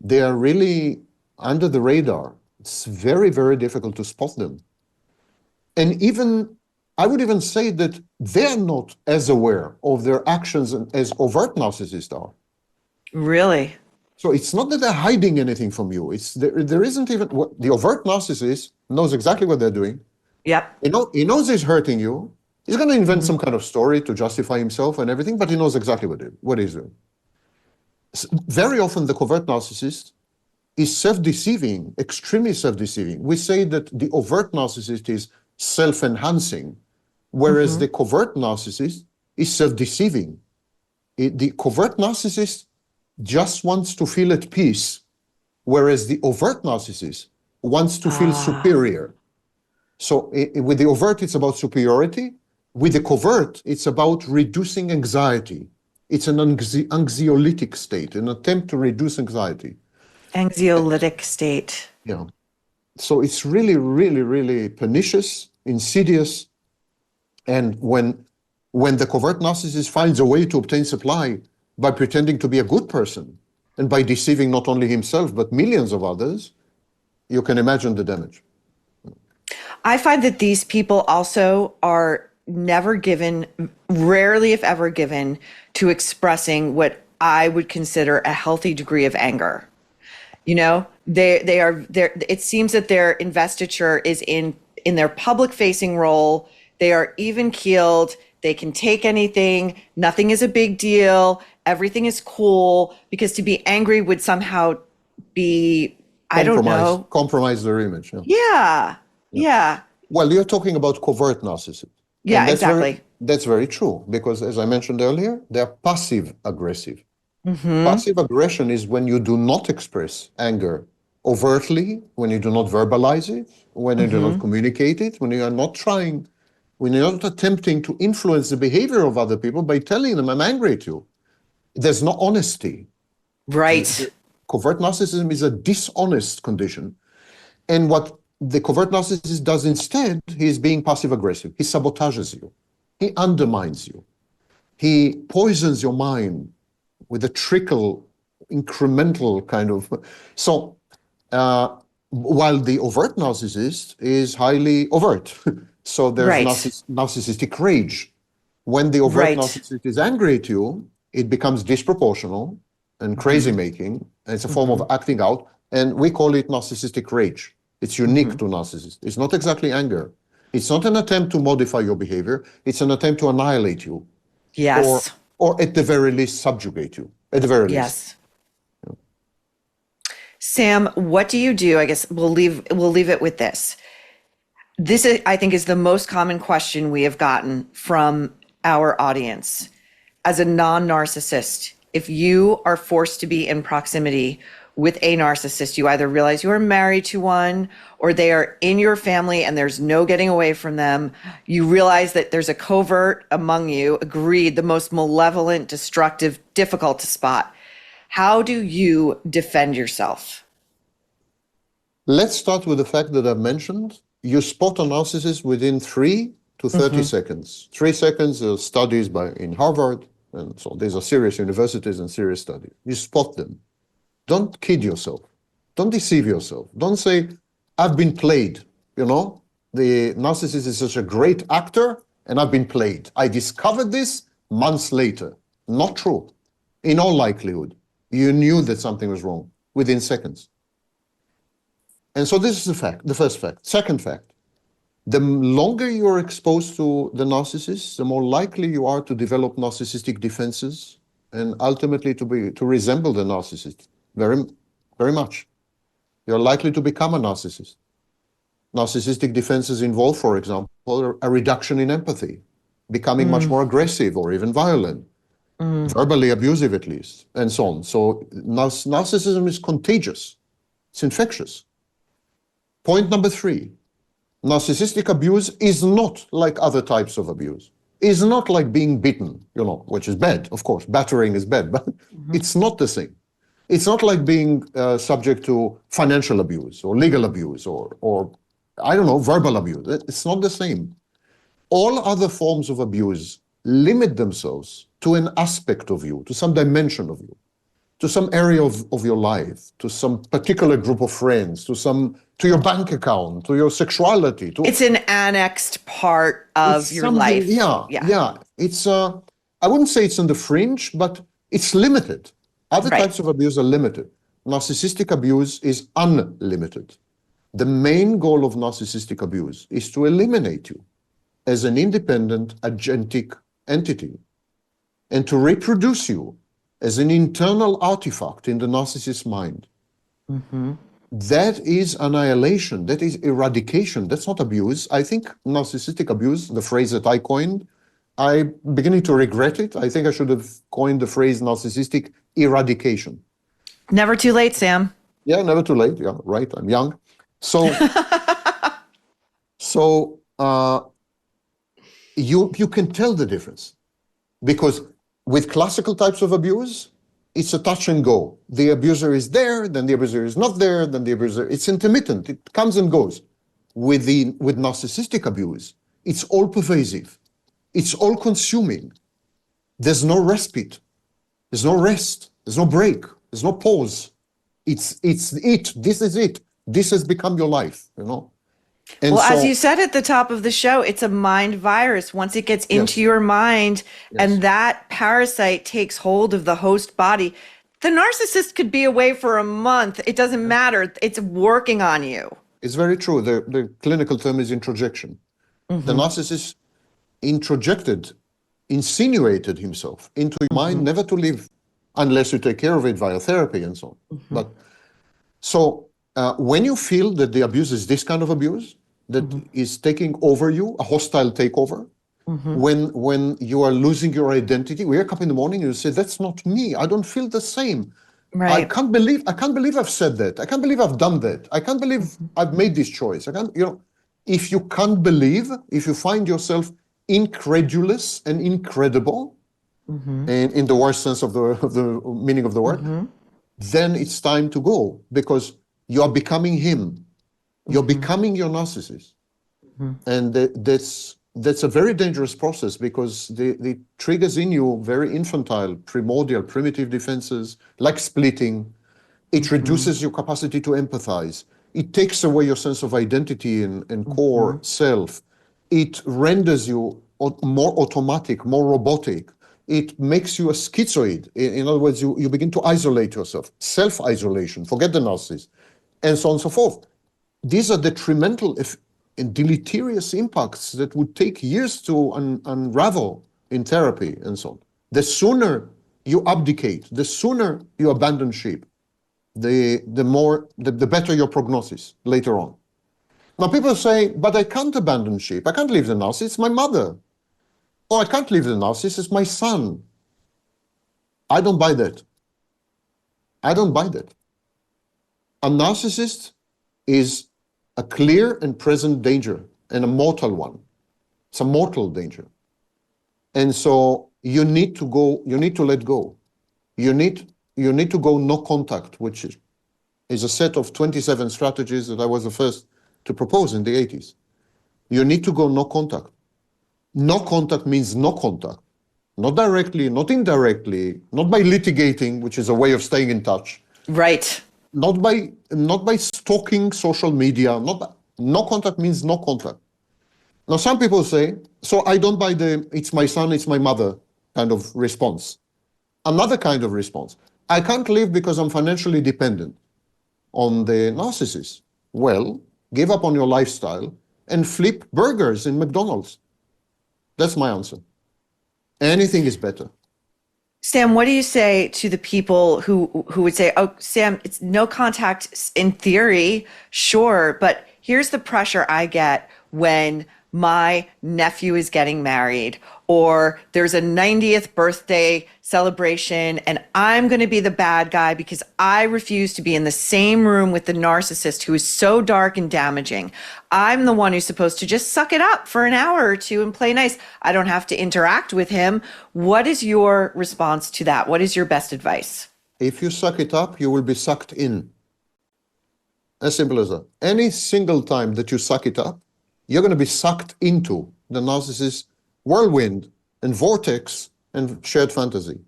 They are really under the radar. It's very, very difficult to spot them. And I would even say that they're not as aware of their actions as overt narcissists are. Really? So it's not that they're hiding anything from you. There isn't even, the overt narcissist knows exactly what they're doing. Yep. He knows he's hurting you. He's going to invent some kind of story to justify himself and everything, but he knows exactly what he's doing. Very often the covert narcissist is self-deceiving, extremely self-deceiving. We say that the overt narcissist is self-enhancing, whereas the covert narcissist is self-deceiving. The covert narcissist just wants to feel at peace, whereas the overt narcissist wants to feel superior. So with the overt, it's about superiority. With the covert, it's about reducing anxiety. It's an anxiolytic state, an attempt to reduce anxiety. Anxiolytic state. Yeah. So it's really, really, really pernicious, insidious. And when the covert narcissist finds a way to obtain supply by pretending to be a good person and by deceiving not only himself, but millions of others, you can imagine the damage. I find that these people also are never given, rarely if ever given, to expressing what I would consider a healthy degree of anger. You know, they are there. It seems that their investiture is in their public facing role. They are even keeled. They can take anything. Nothing is a big deal. Everything is cool, because to be angry would somehow be, I don't know. Compromise their image. Yeah. Well, you're talking about covert narcissists. Yeah, And exactly. That's very true, because as I mentioned earlier, they're passive aggressive. Mm-hmm. Passive aggression is when you do not express anger overtly, when you do not verbalize it, when you do not communicate it, when you are not trying, when you're not attempting to influence the behavior of other people by telling them, I'm angry at you. There's no honesty. Right. Covert narcissism is a dishonest condition. And what the covert narcissist does instead, he is being passive aggressive. He sabotages you. He undermines you. He poisons your mind with a trickle, incremental kind of. So while the overt narcissist is highly overt, so there's Right. narcissistic rage. When the overt Right. narcissist is angry at you, it becomes disproportional and crazy making. And it's a form of acting out. And we call it narcissistic rage. It's unique to narcissists. It's not exactly anger. It's not an attempt to modify your behavior. It's an attempt to annihilate you. Yes. Or at the very least, subjugate you. At the very least. Yes. Sam, what do you do? I guess we'll leave it with this. This is, I think, is the most common question we have gotten from our audience. As a non-narcissist, if you are forced to be in proximity with a narcissist, you either realize you are married to one, or they are in your family and there's no getting away from them. You realize that there's a covert among you, agreed, the most malevolent, destructive, difficult to spot. How do you defend yourself? Let's start with the fact that I've mentioned. You spot a narcissist within 3 to 30 seconds. 3 seconds, studies in Harvard, and so these are serious universities and serious studies. You spot them. Don't kid yourself. Don't deceive yourself. Don't say, I've been played. You know, the narcissist is such a great actor and I've been played. I discovered this months later. Not true. In all likelihood, you knew that something was wrong within seconds. And so this is the fact, the first fact. Second fact, the longer you're exposed to the narcissist, the more likely you are to develop narcissistic defenses and ultimately to resemble the narcissist. Very, very much. You're likely to become a narcissist. Narcissistic defenses involve, for example, a reduction in empathy, becoming much more aggressive or even violent, verbally abusive at least, and so on. So narcissism is contagious. It's infectious. Point number 3, narcissistic abuse is not like other types of abuse. It's not like being beaten, you know, which is bad, of course. Battering is bad, but it's not the same. It's not like being subject to financial abuse or legal abuse or I don't know, verbal abuse. It's not the same. All other forms of abuse limit themselves to an aspect of you, to some dimension of you, to some area of your life, to some particular group of friends, to your bank account, to your sexuality. It's an annexed part of your life. Yeah. It's I wouldn't say it's on the fringe, but it's limited. Other types of abuse are limited. Narcissistic abuse is unlimited. The main goal of narcissistic abuse is to eliminate you as an independent, agentic entity and to reproduce you as an internal artifact in the narcissist's mind. That is annihilation. That is eradication. That's not abuse. I think narcissistic abuse, the phrase that I coined, I'm beginning to regret it. I think I should have coined the phrase narcissistic eradication. Never too late, Sam. Yeah, never too late. Yeah, right. I'm young. So, you can tell the difference, because with classical types of abuse, it's a touch and go. The abuser is there, then the abuser is not there, then the abuser, it's intermittent, it comes and goes. With narcissistic abuse, it's all pervasive, it's all consuming. There's no respite, there's no rest, there's no break, there's no pause. This is it. This has become your life, you know? And well, so, as you said at the top of the show, it's a mind virus. Once it gets into your mind and that parasite takes hold of the host body, the narcissist could be away for a month. It doesn't matter. It's working on you. it's very true. The clinical term is introjection. The narcissist insinuated himself into your mind, never to leave unless you take care of it via therapy and so on. But so when you feel that the abuse is this kind of abuse that is taking over you, a hostile takeover, when you are losing your identity, we wake up in the morning and you say, that's not me. I don't feel the same. Right. I can't believe I've said that. I can't believe I've done that. I can't believe I've made this choice. If you can't believe, if you find yourself incredulous and incredible, and in the worst sense of the meaning of the word, then it's time to go, because you are becoming him. You're becoming your narcissist. And that's a very dangerous process, because it triggers in you very infantile, primordial, primitive defenses, like splitting. It reduces your capacity to empathize. It takes away your sense of identity and core self. It renders you more automatic, more robotic. It makes you a schizoid. In other words, you begin to isolate yourself, self-isolation, forget the narcissist, and so on and so forth. These are detrimental and deleterious impacts that would take years to unravel in therapy and so on. The sooner you abdicate, the sooner you abandon ship, the better your prognosis later on. Now people say, but I can't abandon ship. I can't leave the narcissist, it's my mother. Or I can't leave the narcissist, it's my son. I don't buy that. I don't buy that. A narcissist is a clear and present danger, and a mortal one. It's a mortal danger. And so you need to let go. You need to go no contact, which is a set of 27 strategies that I was the first to propose in the 80s. You need to go no contact. No contact means no contact. Not directly, not indirectly, not by litigating, which is a way of staying in touch. Right. Not by stalking social media. No contact means no contact. Now, some people say, so I don't buy it's my son, it's my mother kind of response. Another kind of response, I can't live because I'm financially dependent on the narcissist. Well, give up on your lifestyle and flip burgers in McDonald's. That's my answer. Anything is better. Sam, what do you say to the people who would say, oh, Sam, it's no contact in theory, sure, but here's the pressure I get when my nephew is getting married, or there's a 90th birthday celebration and I'm going to be the bad guy because I refuse to be in the same room with the narcissist who is so dark and damaging. I'm the one who's supposed to just suck it up for an hour or two and play nice. I don't have to interact with him. What is your response to that? What is your best advice? If you suck it up, you will be sucked in. As simple as that. Any single time that you suck it up, you're going to be sucked into the narcissist's whirlwind and vortex and shared fantasy.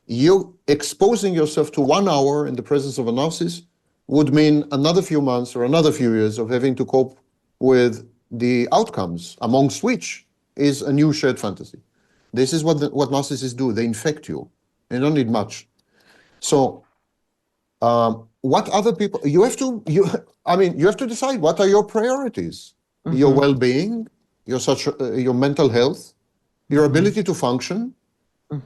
You exposing yourself to 1 hour in the presence of a narcissist would mean another few months or another few years of having to cope with the outcomes, amongst which is a new shared fantasy. This is what narcissists do. They infect you. You don't need much. So what other people, you have to decide what are your priorities. Your well-being, your mental health, your ability to function,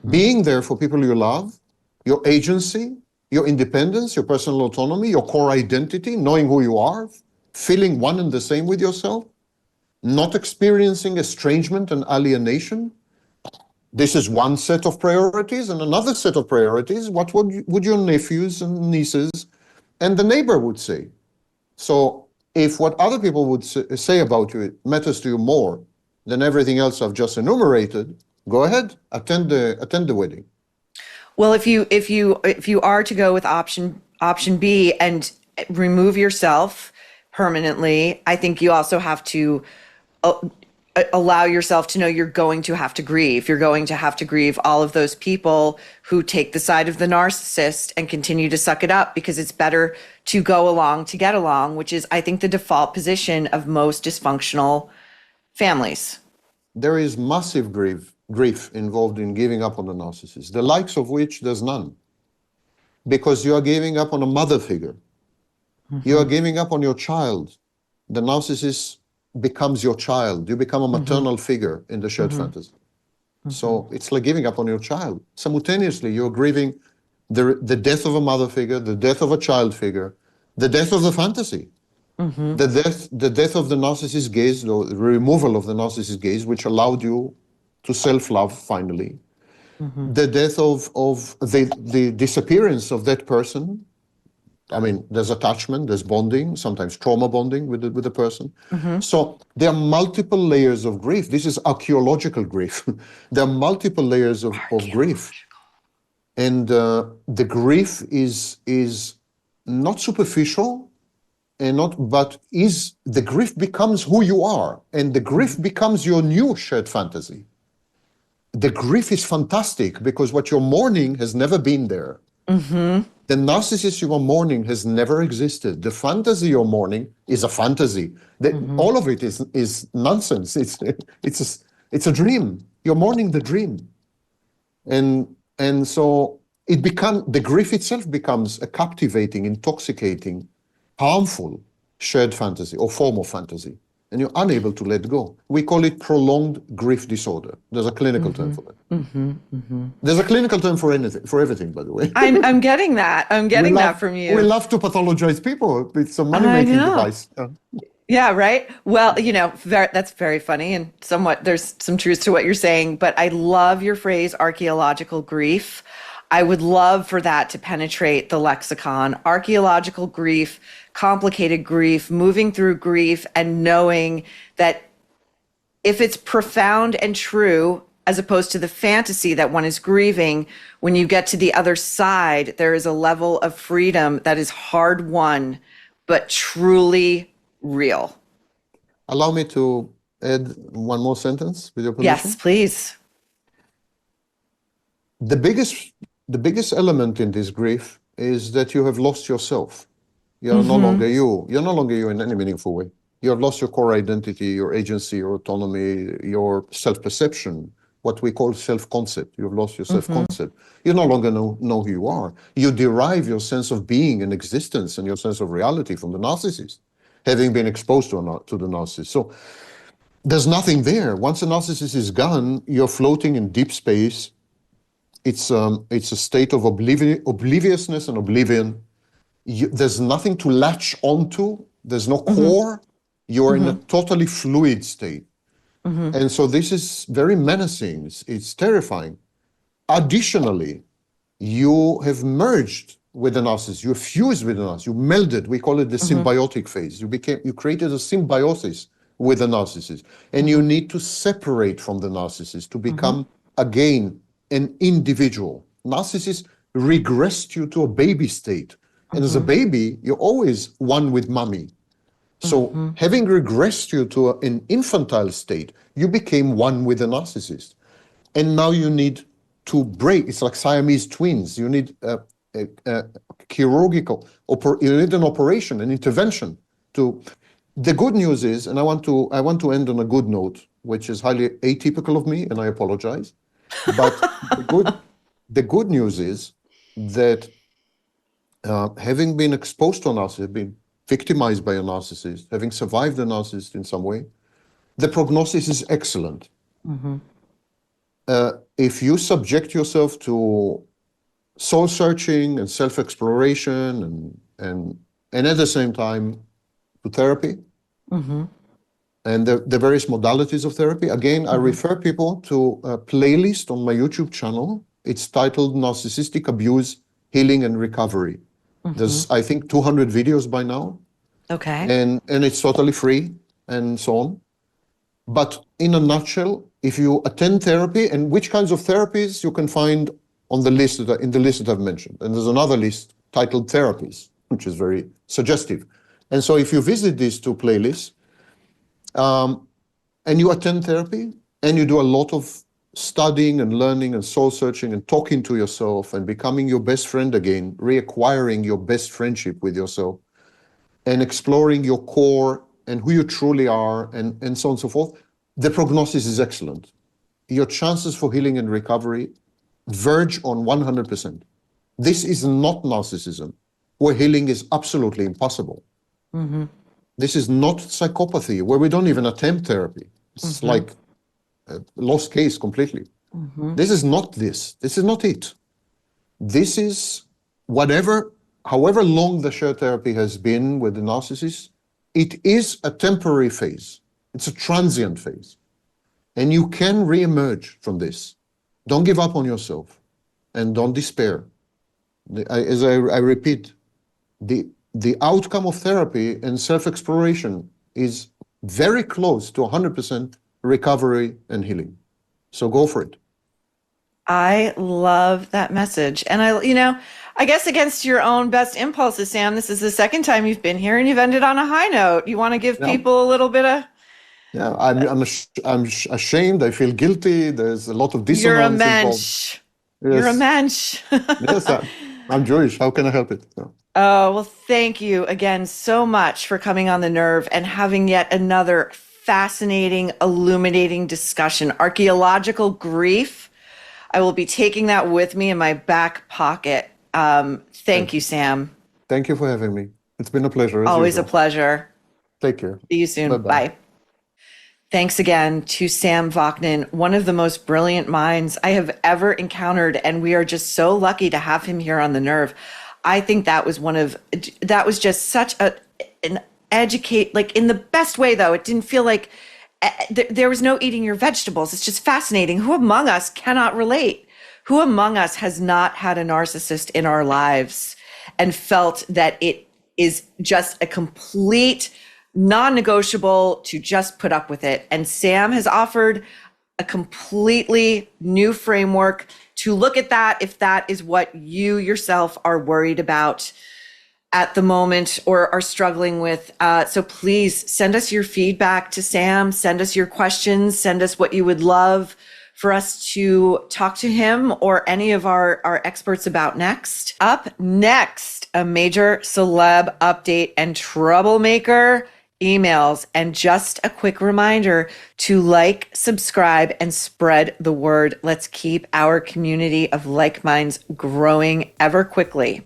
being there for people you love, your agency, your independence, your personal autonomy, your core identity, knowing who you are, feeling one and the same with yourself, not experiencing estrangement and alienation. This is one set of priorities, and another set of priorities, what would your nephews and nieces and the neighbor would say? So if what other people would say about you matters to you more than everything else I've just enumerated, go ahead, attend the wedding. Well, if you are to go with option B and remove yourself permanently, I think you also have to uh, allow yourself to know you're going to have to grieve. You're going to have to grieve all of those people who take the side of the narcissist and continue to suck it up, because it's better to go along to get along, which is, I think, the default position of most dysfunctional families. There is massive grief involved in giving up on the narcissist, the likes of which there's none, because you are giving up on a mother figure. You are giving up on your child. The narcissist becomes your child. You become a maternal figure in the shared fantasy. So it's like giving up on your child. Simultaneously, you're grieving the death of a mother figure, the death of a child figure, the death of the fantasy, the death of the narcissist gaze, or the removal of the narcissist gaze, which allowed you to self-love finally, the death of the disappearance of that person. I mean, there's attachment, there's bonding, sometimes trauma bonding with the person. So there are multiple layers of grief. This is archaeological grief. There are multiple layers of grief. And the grief is not superficial, but the grief becomes who you are, and the grief becomes your new shared fantasy. The grief is fantastic because what you're mourning has never been there. The narcissist you are mourning has never existed. The fantasy you're mourning is a fantasy. All of it is nonsense. It's a dream. You're mourning the dream, and so the grief itself becomes a captivating, intoxicating, harmful shared fantasy or form of fantasy, and you're unable to let go. We call it prolonged grief disorder. There's a clinical term for that. There's a clinical term for everything, by the way. I'm getting that. I'm getting that from you. We love to pathologize people. It's a money-making device. Yeah, right. Well, that's very funny, and somewhat there's some truth to what you're saying, but I love your phrase archaeological grief. I would love for that to penetrate the lexicon. Archaeological grief, complicated grief, moving through grief, and knowing that if it's profound and true, as opposed to the fantasy that one is grieving, when you get to the other side, there is a level of freedom that is hard won, but truly real. Allow me to add one more sentence with your permission. Yes, please. The biggest element in this grief is that you have lost yourself. You're no longer you. You're no longer you in any meaningful way. You have lost your core identity, your agency, your autonomy, your self-perception, what we call self-concept. You've lost your self-concept. You no longer know who you are. You derive your sense of being and existence and your sense of reality from the narcissist, having been exposed to the narcissist. So there's nothing there. Once a narcissist is gone, you're floating in deep space. It's a state of obliviousness and oblivion. There's nothing to latch onto. There's no core. You're in a totally fluid state. And so this is very menacing. It's terrifying. Additionally, you have merged with the narcissist. You fused with the narcissist. You melded. We call it the symbiotic phase. You created a symbiosis with the narcissist. And you need to separate from the narcissist to become, again, an individual. Narcissists regressed you to a baby state. And as a baby, you're always one with mommy. So having regressed you to an infantile state, you became one with the narcissist. And now you need to break. It's like Siamese twins. You need a chirurgical, you need an operation, an intervention. The good news is, and I want to end on a good note, which is highly atypical of me, and I apologize. But the good news is that having been exposed to a narcissist, being victimized by a narcissist, having survived a narcissist in some way, the prognosis is excellent. If you subject yourself to soul searching and self-exploration and at the same time to therapy, and the various modalities of therapy. Again, I refer people to a playlist on my YouTube channel. It's titled Narcissistic Abuse, Healing and Recovery. There's, I think, 200 videos by now. Okay. And it's totally free and so on. But in a nutshell, if you attend therapy, and which kinds of therapies you can find on the list in the list that I've mentioned. And there's another list titled therapies, which is very suggestive. And so if you visit these two playlists, and you attend therapy, and you do a lot of studying and learning and soul searching and talking to yourself and becoming your best friend again, reacquiring your best friendship with yourself, and exploring your core and who you truly are, and so on and so forth, the prognosis is excellent. Your chances for healing and recovery verge on 100%. This is not narcissism, where healing is absolutely impossible. Mm-hmm. This is not psychopathy, where we don't even attempt therapy. It's like a lost case completely. Mm-hmm. This is not this. This is not it. This is however long the shared therapy has been with the narcissist, it is a temporary phase. It's a transient phase. And you can reemerge from this. Don't give up on yourself and don't despair. As I repeat, the outcome of therapy and self-exploration is very close to 100% recovery and healing. So go for it. I love that message. And I guess against your own best impulses, Sam, this is the second time you've been here and you've ended on a high note. You want to give people a little bit of... Yeah, I'm ashamed. I feel guilty. There's a lot of dissonance. You're a mensch. Yes. You're a mensch. Yes, I'm Jewish. How can I help it? No. Oh, well, thank you again so much for coming on The Nerve and having yet another fascinating, illuminating discussion. Archaeological grief. I will be taking that with me in my back pocket. Thank you, Sam. Thank you for having me. It's been a pleasure. Always a pleasure. Take care. See you soon. Bye-bye. Bye. Thanks again to Sam Vaknin, one of the most brilliant minds I have ever encountered. And we are just so lucky to have him here on The Nerve. I think that was just such an educate, like in the best way, though. It didn't feel like there was no eating your vegetables. It's just fascinating. Who among us cannot relate? Who among us has not had a narcissist in our lives and felt that it is just a complete non-negotiable to just put up with it? And Sam has offered a completely new framework to look at that if that is what you yourself are worried about at the moment or are struggling with. So please send us your feedback to Sam, send us your questions, send us what you would love for us to talk to him or any of our experts about next. Up next, a major celeb update and troublemaker emails. And just a quick reminder to like, subscribe, and spread the word. Let's keep our community of like minds growing ever quickly.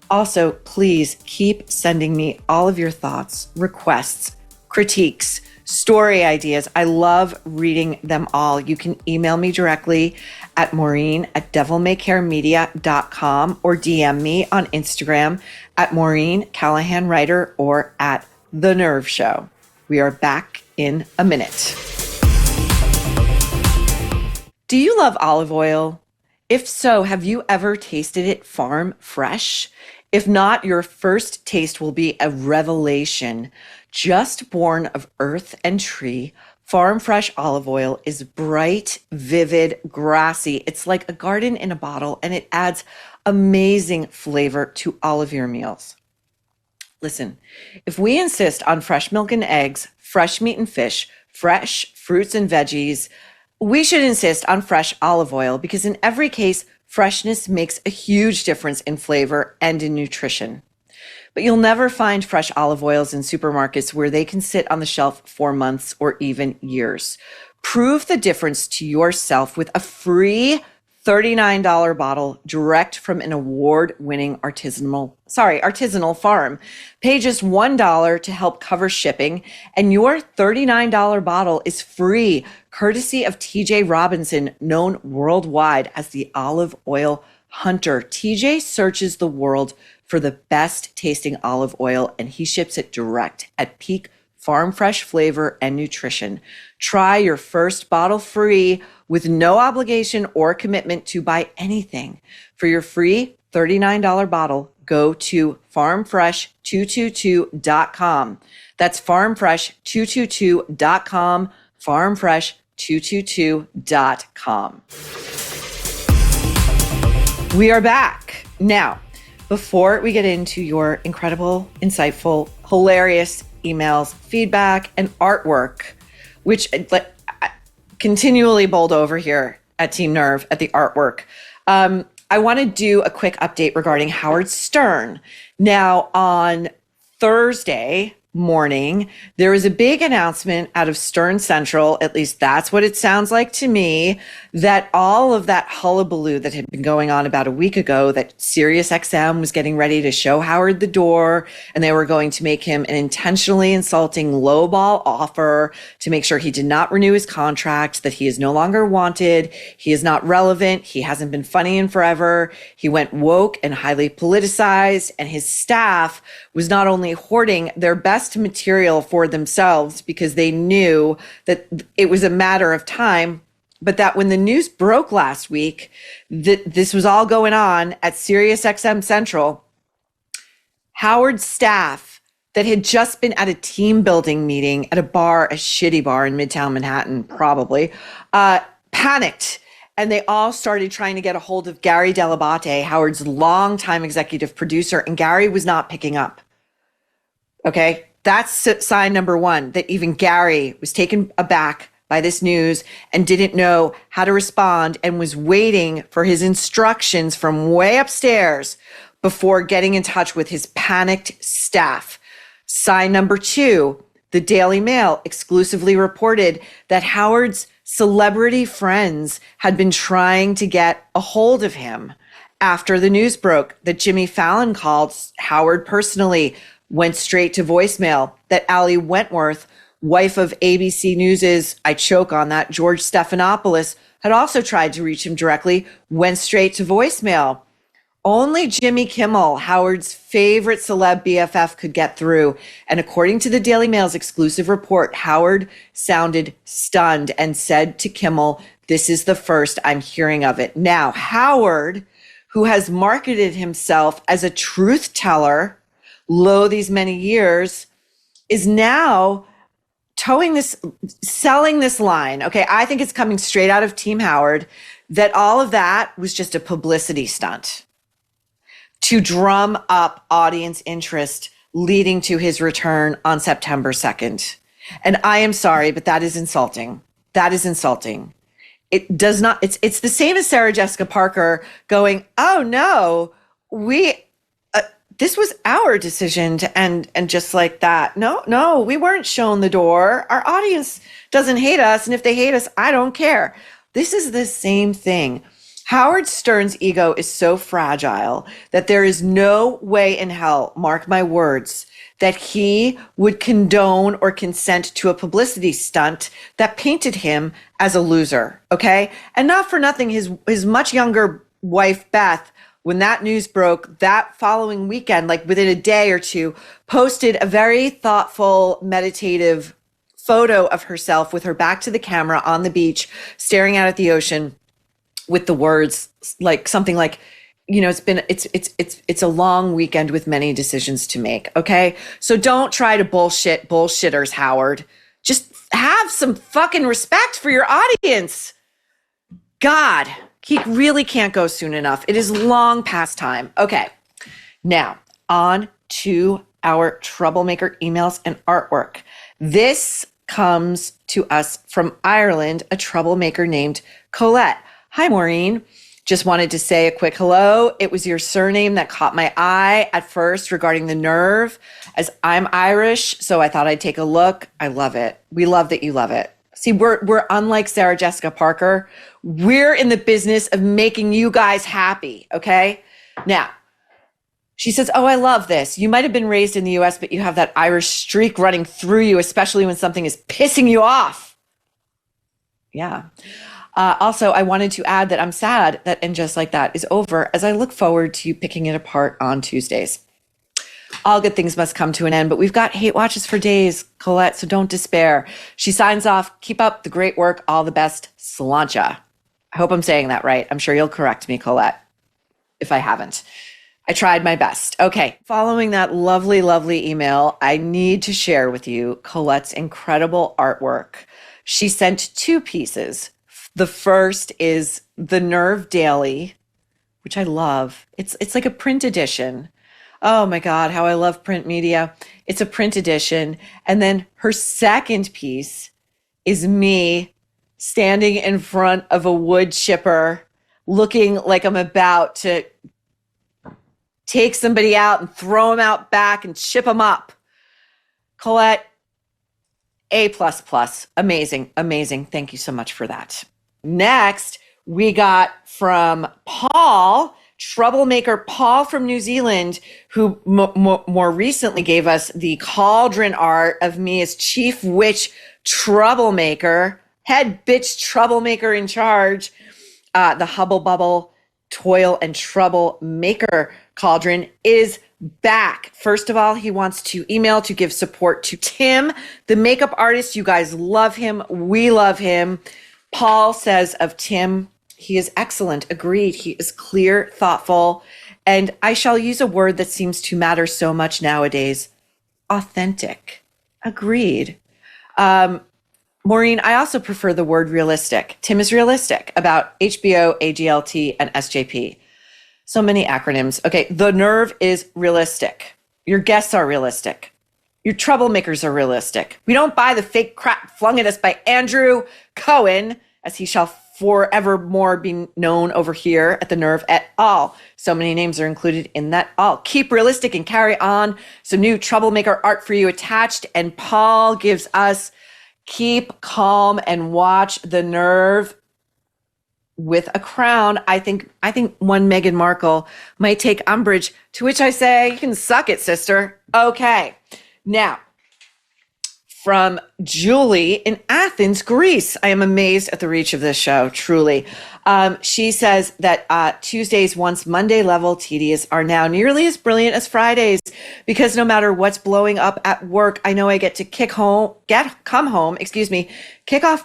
Also, please keep sending me all of your thoughts, requests, critiques, story ideas. I love reading them all. You can email me directly at Maureen@devilmaycaremedia.com or DM me on Instagram at Maureen Callahan Writer or at The Nerve Show. We are back in a minute. Do you love olive oil? If so, have you ever tasted it farm fresh? If not, your first taste will be a revelation. Just born of earth and tree, farm fresh olive oil is bright, vivid, grassy. It's like a garden in a bottle, and it adds amazing flavor to all of your meals. Listen, if we insist on fresh milk and eggs, fresh meat and fish, fresh fruits and veggies, we should insist on fresh olive oil because in every case, freshness makes a huge difference in flavor and in nutrition. But you'll never find fresh olive oils in supermarkets where they can sit on the shelf for months or even years. Prove the difference to yourself with a free $39 bottle direct from an award-winning artisanal farm. Pay just $1 to help cover shipping, and your $39 bottle is free, courtesy of TJ Robinson, known worldwide as the olive oil hunter. TJ searches the world for the best tasting olive oil, and he ships it direct at peak farm fresh flavor and nutrition. Try your first bottle free with no obligation or commitment to buy anything. For your free $39 bottle, go to farmfresh222.com. That's farmfresh222.com, farmfresh222.com. We are back. Now, before we get into your incredible, insightful, hilarious emails, feedback, and artwork, which continually bowled over here at Team Nerve at the artwork, I want to do a quick update regarding Howard Stern. Now, on Thursday morning, there was a big announcement out of Stern Central, at least that's what it sounds like to me, that all of that hullabaloo that had been going on about a week ago, that SiriusXM was getting ready to show Howard the door, and they were going to make him an intentionally insulting lowball offer to make sure he did not renew his contract, that he is no longer wanted, he is not relevant, he hasn't been funny in forever, he went woke and highly politicized, and his staff was not only hoarding their best material for themselves because they knew that it was a matter of time, but that when the news broke last week that this was all going on at SiriusXM Central, Howard's staff that had just been at a team building meeting at a bar, a shitty bar in Midtown Manhattan, probably, panicked. And they all started trying to get a hold of Gary Delabate, Howard's longtime executive producer, and Gary was not picking up. Okay, that's sign number one, that even Gary was taken aback by this news and didn't know how to respond and was waiting for his instructions from way upstairs before getting in touch with his panicked staff. Sign number two, the Daily Mail exclusively reported that Howard's celebrity friends had been trying to get a hold of him after the news broke that Jimmy Fallon called Howard personally, went straight to voicemail, that Ali Wentworth, wife of ABC News's, I choke on that, George Stephanopoulos, had also tried to reach him directly, went straight to voicemail. Only Jimmy Kimmel, Howard's favorite celeb BFF, could get through. And according to the Daily Mail's exclusive report, Howard sounded stunned and said to Kimmel, "This is the first I'm hearing of it." Now, Howard, who has marketed himself as a truth teller these many years, is now selling this line. Okay, I think it's coming straight out of Team Howard, that all of that was just a publicity stunt to drum up audience interest leading to his return on September 2nd. And I am sorry, but that is insulting. That is insulting. It does not, it's the same as Sarah Jessica Parker going, "Oh no, this was our decision to end," and just like that. No, we weren't shown the door. Our audience doesn't hate us. And if they hate us, I don't care. This is the same thing. Howard Stern's ego is so fragile that there is no way in hell, mark my words, that he would condone or consent to a publicity stunt that painted him as a loser. Okay. And not for nothing, his much younger wife, Beth, when that news broke that following weekend, like within a day or two, posted a very thoughtful, meditative photo of herself with her back to the camera on the beach, staring out at the ocean with the words like something like, it's a long weekend with many decisions to make. Okay. So don't try to bullshitters, Howard. Just have some fucking respect for your audience. God. He really can't go soon enough. It is long past time. Okay, now on to our Troublemaker emails and artwork. This comes to us from Ireland, a troublemaker named Colette. Hi, Maureen. Just wanted to say a quick hello. It was your surname that caught my eye at first regarding the nerve, as I'm Irish, so I thought I'd take a look. I love it. We love that you love it. See, we're unlike Sarah Jessica Parker. We're in the business of making you guys happy, okay? Now, she says, "Oh, I love this. You might have been raised in the US, but you have that Irish streak running through you, especially when something is pissing you off." Yeah. Also, I wanted to add that I'm sad that And Just Like That is over, as I look forward to you picking it apart on Tuesdays. All good things must come to an end, but we've got hate watches for days, Colette, so don't despair. She signs off, "Keep up the great work. All the best, Sláinte." I hope I'm saying that right. I'm sure you'll correct me, Colette, if I haven't. I tried my best. Okay, following that lovely, lovely email, I need to share with you Colette's incredible artwork. She sent two pieces. The first is the Nerve Daily which I love. It's like a print edition. Oh my God, how I love print media. It's a print edition. And then her second piece is me standing in front of a wood chipper, looking like I'm about to take somebody out and throw them out back and chip them up. Colette, A++. Amazing, amazing. Thank you so much for that. Next, we got from Paul, Troublemaker Paul from New Zealand, who more recently gave us the cauldron art of me as chief witch troublemaker, head bitch troublemaker in charge. The Hubble Bubble Toil and Troublemaker cauldron is back. First of all, he wants to email to give support to Tim, the makeup artist. You guys love him. We love him. Paul says of Tim, he is excellent. Agreed. He is clear, thoughtful, and I shall use a word that seems to matter so much nowadays: authentic. Agreed. Maureen, I also prefer the word realistic. Tim is realistic about HBO, AGLT, and SJP. So many acronyms. Okay, the nerve is realistic. Your guests are realistic. Your troublemakers are realistic. We don't buy the fake crap flung at us by Andrew Cohen, as he shall forevermore be known over here at the Nerve, at all. So many names are included in that all. Keep realistic and carry on. Some new troublemaker art for you attached. And Paul gives us keep calm and watch the Nerve with a crown. I think one Meghan Markle might take umbrage, to which I say, you can suck it, sister. Okay. Now, from Julie in Athens, Greece. I am amazed at the reach of this show, truly. She says that Tuesdays, once Monday level tedious, are now nearly as brilliant as Fridays, because no matter what's blowing up at work, I know I get to kick off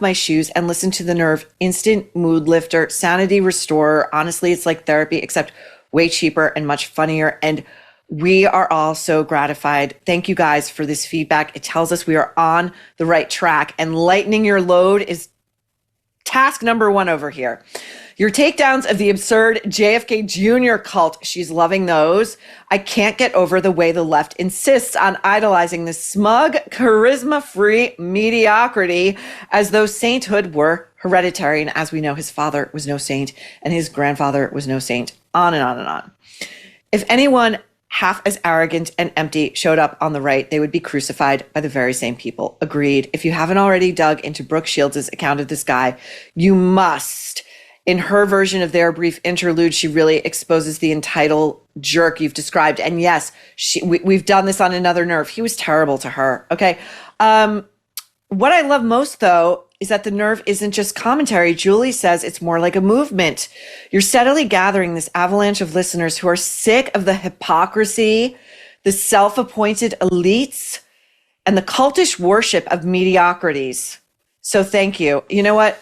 my shoes and listen to the Nerve. Instant mood lifter, sanity restorer. Honestly, it's like therapy, except way cheaper and much funnier. And we are all so gratified. Thank you guys for this feedback. It tells us we are on the right track, and lightening your load is task number one over here. Your takedowns of the absurd JFK Jr. cult, she's loving those. I can't get over the way the left insists on idolizing this smug, charisma-free mediocrity as though sainthood were hereditary. And as we know, his father was no saint and his grandfather was no saint. On and on and on. If anyone half as arrogant and empty showed up on the right, they would be crucified by the very same people. Agreed. If you haven't already dug into Brooke Shields' account of this guy, you must. In her version of their brief interlude, she really exposes the entitled jerk you've described. And yes, we've done this on another Nerve. He was terrible to her. Okay. What I love most, though, is that the Nerve isn't just commentary. Julie says it's more like a movement. You're steadily gathering this avalanche of listeners who are sick of the hypocrisy, the self-appointed elites, and the cultish worship of mediocrities. So thank you. You know what?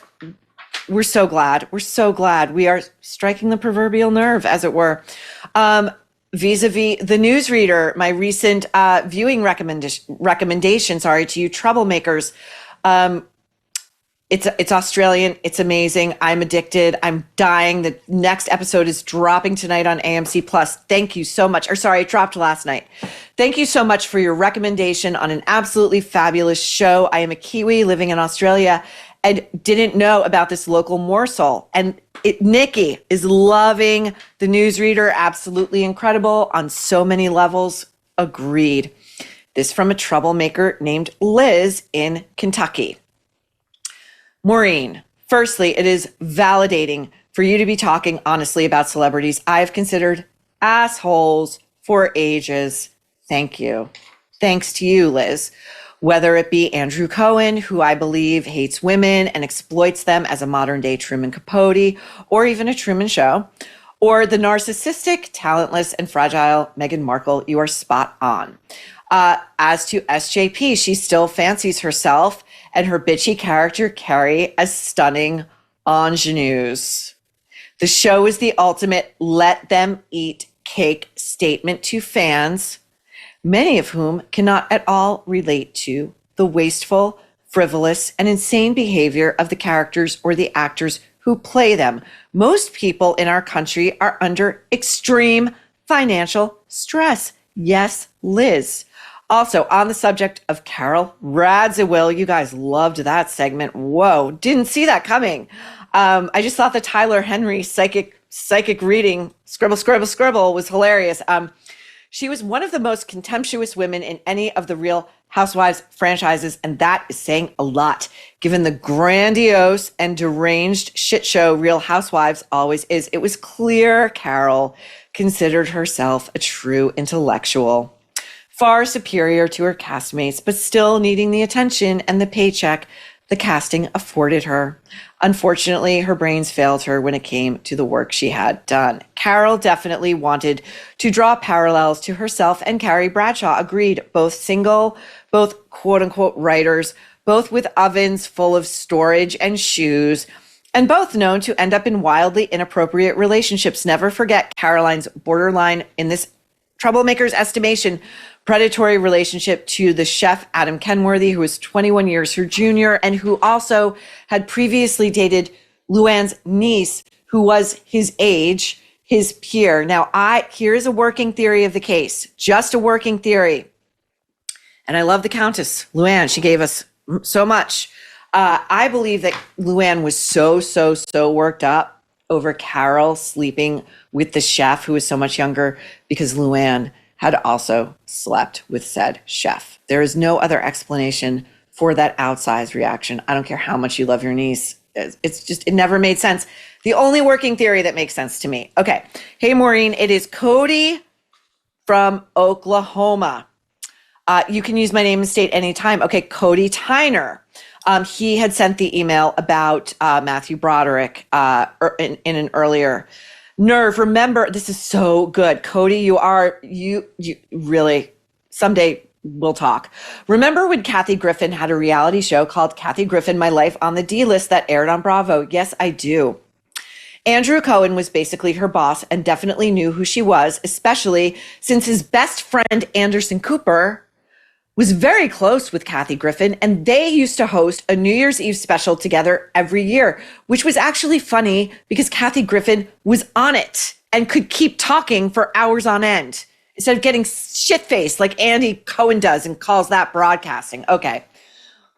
We're so glad. We're so glad we are striking the proverbial nerve, as it were. Vis-a-vis the newsreader, my recent viewing recommendation, to you troublemakers. It's Australian. It's amazing. I'm addicted. I'm dying. The next episode is dropping tonight on AMC Plus. Thank you so much. It dropped last night. Thank you so much for your recommendation on an absolutely fabulous show. I am a Kiwi living in Australia and didn't know about this local morsel. And Nikki is loving the newsreader. Absolutely incredible on so many levels. Agreed. This from a troublemaker named Liz in Kentucky. Maureen, firstly, it is validating for you to be talking honestly about celebrities I've considered assholes for ages. Thank you. Thanks to you, Liz. Whether it be Andrew Cohen, who I believe hates women and exploits them as a modern-day Truman Capote, or even a Truman Show, or the narcissistic, talentless, and fragile Meghan Markle, you are spot on. As to SJP, she still fancies herself and her bitchy character Carrie as stunning ingenues. The show is the ultimate let them eat cake statement to fans, many of whom cannot at all relate to the wasteful, frivolous, and insane behavior of the characters or the actors who play them. Most people in our country are under extreme financial stress. Yes, Liz. Also, on the subject of Carol Radziwill, you guys loved that segment. Whoa, didn't see that coming. I just thought the Tyler Henry psychic reading, scribble, was hilarious. She was one of the most contemptuous women in any of the Real Housewives franchises, and that is saying a lot, given the grandiose and deranged shit show Real Housewives always is. It was clear Carol considered herself a true intellectual, far superior to her castmates, but still needing the attention and the paycheck the casting afforded her. Unfortunately, her brains failed her when it came to the work she had done. Carol definitely wanted to draw parallels to herself and Carrie Bradshaw. Agreed, both single, both quote unquote writers, both with ovens full of storage and shoes, and both known to end up in wildly inappropriate relationships. Never forget Caroline's borderline, in this Troublemakers estimation, predatory relationship to the chef Adam Kenworthy, who was 21 years her junior and who also had previously dated Luann's niece, who was his age, his peer. Now, here's a working theory of the case, just a working theory. And I love the Countess, Luann. She gave us so much. I believe that Luann was so worked up over Carol sleeping with the chef who was so much younger because Luann had also slept with said chef. There is no other explanation for that outsized reaction. I don't care how much you love your niece. It's just, it never made sense. The only working theory that makes sense to me. Okay. Hey, Maureen, it is Cody from Oklahoma. You can use my name and state anytime. Okay, Cody Tyner. He had sent the email about Matthew Broderick in an earlier Nerve. Remember, this is so good. Cody, you really, someday we'll talk. Remember when Kathy Griffin had a reality show called Kathy Griffin, My Life on the D List that aired on Bravo? Yes, I do. Andrew Cohen was basically her boss and definitely knew who she was, especially since his best friend, Anderson Cooper, was very close with Kathy Griffin, and they used to host a New Year's Eve special together every year, which was actually funny because Kathy Griffin was on it and could keep talking for hours on end instead of getting shit-faced like Andy Cohen does and calls that broadcasting. Okay.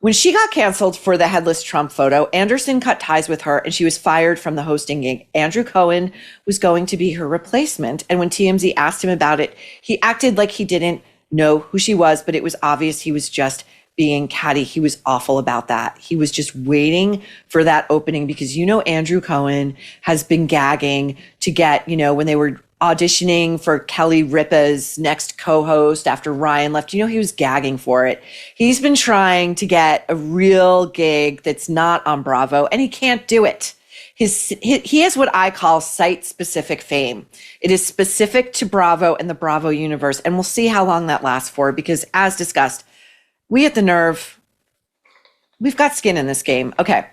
When she got canceled for the headless Trump photo, Anderson cut ties with her and she was fired from the hosting gig. Andrew Cohen was going to be her replacement, and when TMZ asked him about it, he acted like he didn't know who she was, but it was obvious he was just being catty. He was awful about that. He was just waiting for that opening because, Andrew Cohen has been gagging to get, when they were auditioning for Kelly Ripa's next co-host after Ryan left, he was gagging for it. He's been trying to get a real gig that's not on Bravo, and he can't do it. He has what I call site-specific fame. It is specific to Bravo and the Bravo universe, and we'll see how long that lasts for because, as discussed, we at The Nerve, we've got skin in this game. Okay.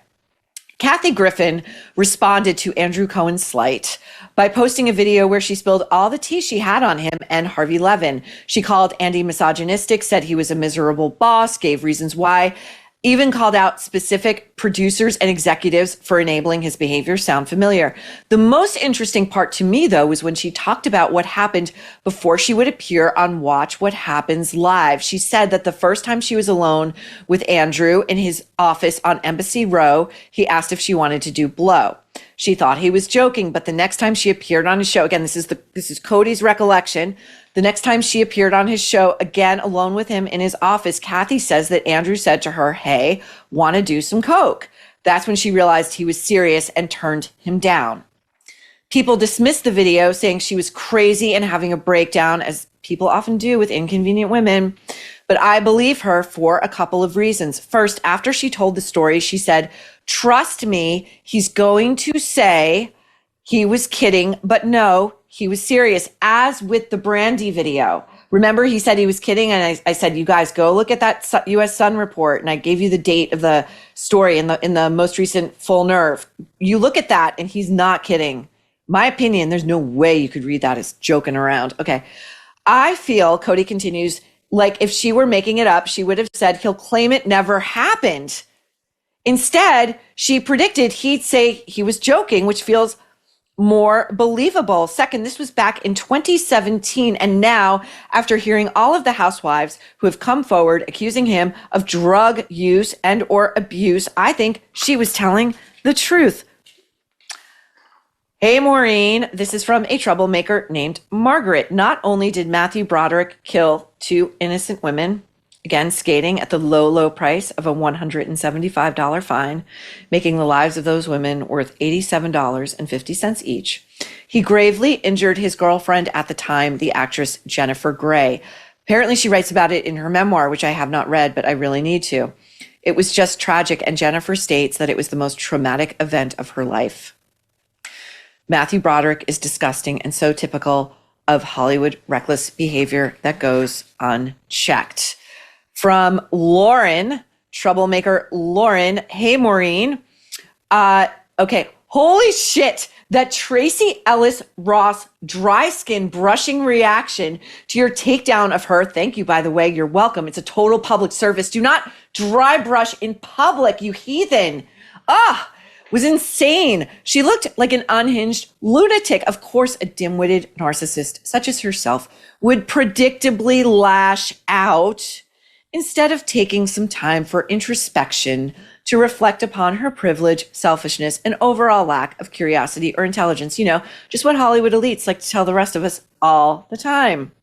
Kathy Griffin responded to Andrew Cohen's slight by posting a video where she spilled all the tea she had on him and Harvey Levin. She called Andy misogynistic, said he was a miserable boss, gave reasons why, even called out specific producers and executives for enabling his behavior. Sound familiar? The most interesting part to me, though, was when she talked about what happened before she would appear on Watch What Happens Live. She said that the first time she was alone with Andrew in his office on Embassy Row, he asked if she wanted to do blow. She thought he was joking, but the next time she appeared on his show, again, this is Cody's recollection. The next time she appeared on his show, again, alone with him in his office, Kathy says that Andrew said to her, "Hey, want to do some coke?" That's when she realized he was serious and turned him down. People dismissed the video, saying she was crazy and having a breakdown, as people often do with inconvenient women. But I believe her for a couple of reasons. First, after she told the story, she said, "Trust me, he's going to say he was kidding, but no, he was serious," as with the Brandy video. Remember, he said he was kidding, and I said, you guys go look at that U.S. Sun report, and I gave you the date of the story in the most recent Full Nerve. You look at that, and he's not kidding. My opinion, there's no way you could read that as joking around. Okay. I feel, Cody continues, like if she were making it up, she would have said he'll claim it never happened. Instead, she predicted he'd say he was joking, which feels more believable. Second, this was back in 2017. And now, after hearing all of the housewives who have come forward accusing him of drug use and or abuse, I think she was telling the truth. Hey, Maureen, this is from a troublemaker named Margaret. Not only did Matthew Broderick kill 2 innocent women, again, skating at the low, low price of a $175 fine, making the lives of those women worth $87.50 each. He gravely injured his girlfriend at the time, the actress Jennifer Grey. Apparently, she writes about it in her memoir, which I have not read, but I really need to. It was just tragic, and Jennifer states that it was the most traumatic event of her life. Matthew Broderick is disgusting and so typical of Hollywood reckless behavior that goes unchecked. From Lauren, troublemaker Lauren. Hey, Maureen. Okay. Holy shit. That Tracy Ellis Ross dry skin brushing reaction to your takedown of her. Thank you, by the way. You're welcome. It's a total public service. Do not dry brush in public, you heathen. Was insane. She looked like an unhinged lunatic. Of course, a dim-witted narcissist such as herself would predictably lash out instead of taking some time for introspection to reflect upon her privilege, selfishness, and overall lack of curiosity or intelligence. You know, just what Hollywood elites like to tell the rest of us all the time.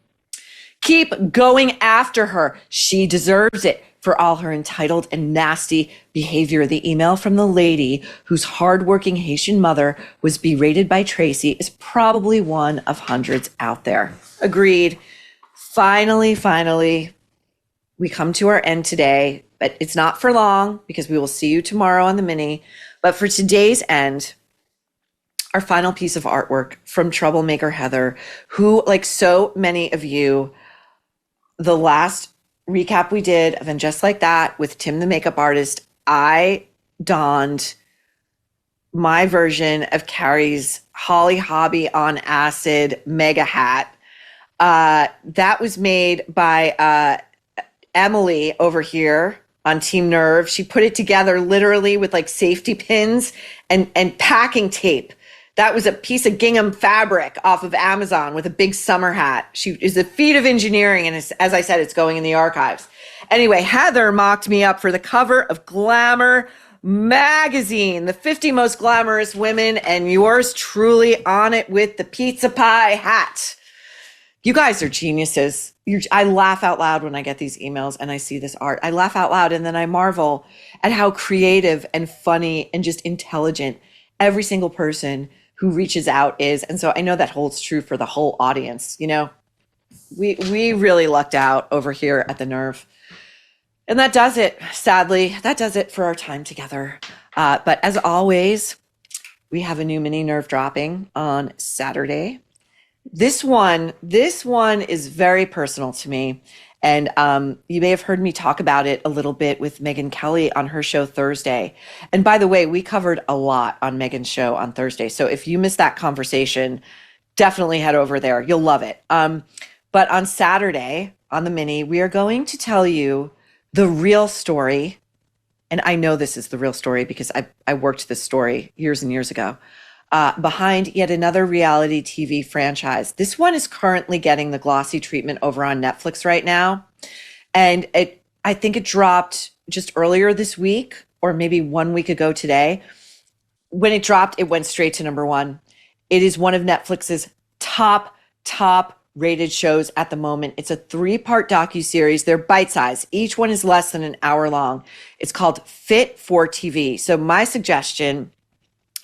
Keep going after her. She deserves it for all her entitled and nasty behavior. The email from the lady whose hardworking Haitian mother was berated by Tracy is probably one of hundreds out there. Agreed. Finally, we come to our end today, but it's not for long because we will see you tomorrow on the mini. But for today's end, our final piece of artwork from Troublemaker Heather, who, like so many of you, the last recap we did of And Just Like That with Tim the makeup artist, I donned my version of Carrie's Holly Hobby on acid mega hat. That was made by Emily over here on Team Nerve. She put it together literally with like safety pins and packing tape. That was a piece of gingham fabric off of Amazon with a big summer hat. She is a feat of engineering, and as I said, it's going in the archives. Anyway, Heather mocked me up for the cover of Glamour magazine, the 50 most glamorous women, and yours truly on it with the pizza pie hat. You guys are geniuses. I laugh out loud when I get these emails and I see this art. I laugh out loud and then I marvel at how creative and funny and just intelligent every single person who reaches out is. And so I know that holds true for the whole audience. You know, we really lucked out over here at the Nerve. And that does it, sadly. That does it for our time together. But as always, we have a new mini Nerve dropping on Saturday. This one is very personal to me. And you may have heard me talk about it a little bit with Megyn Kelly on her show Thursday. And by the way, we covered a lot on Megyn's show on Thursday. So if you missed that conversation, definitely head over there. You'll love it. But on Saturday, on the mini, we are going to tell you the real story. And I know this is the real story because I worked this story years and years ago. Behind yet another reality TV franchise. This one is currently getting the glossy treatment over on Netflix right now. And I think it dropped just earlier this week or maybe 1 week ago today. When it dropped, it went straight to number 1. It is one of Netflix's top rated shows at the moment. It's a 3-part docuseries. They're bite-sized. Each one is less than an hour long. It's called Fit for TV. So my suggestion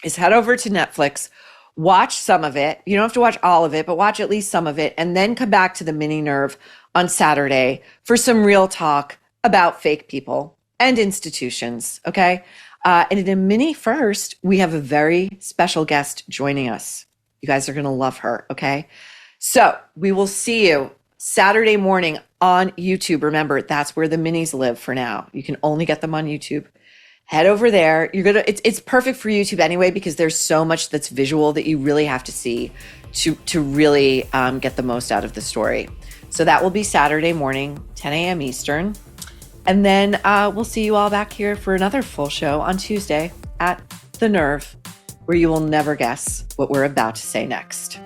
is head over to Netflix, watch some of it. You don't have to watch all of it, but watch at least some of it, and then come back to the mini Nerve on Saturday for some real talk about fake people and institutions, okay? And in a mini first, we have a very special guest joining us. You guys are going to love her, okay? So we will see you Saturday morning on YouTube. Remember, that's where the minis live for now. You can only get them on YouTube. Head over there. It's perfect for YouTube anyway, because there's so much that's visual that you really have to see to really get the most out of the story. So that will be Saturday morning, 10 a.m. Eastern. And then we'll see you all back here for another full show on Tuesday at The Nerve, where you will never guess what we're about to say next.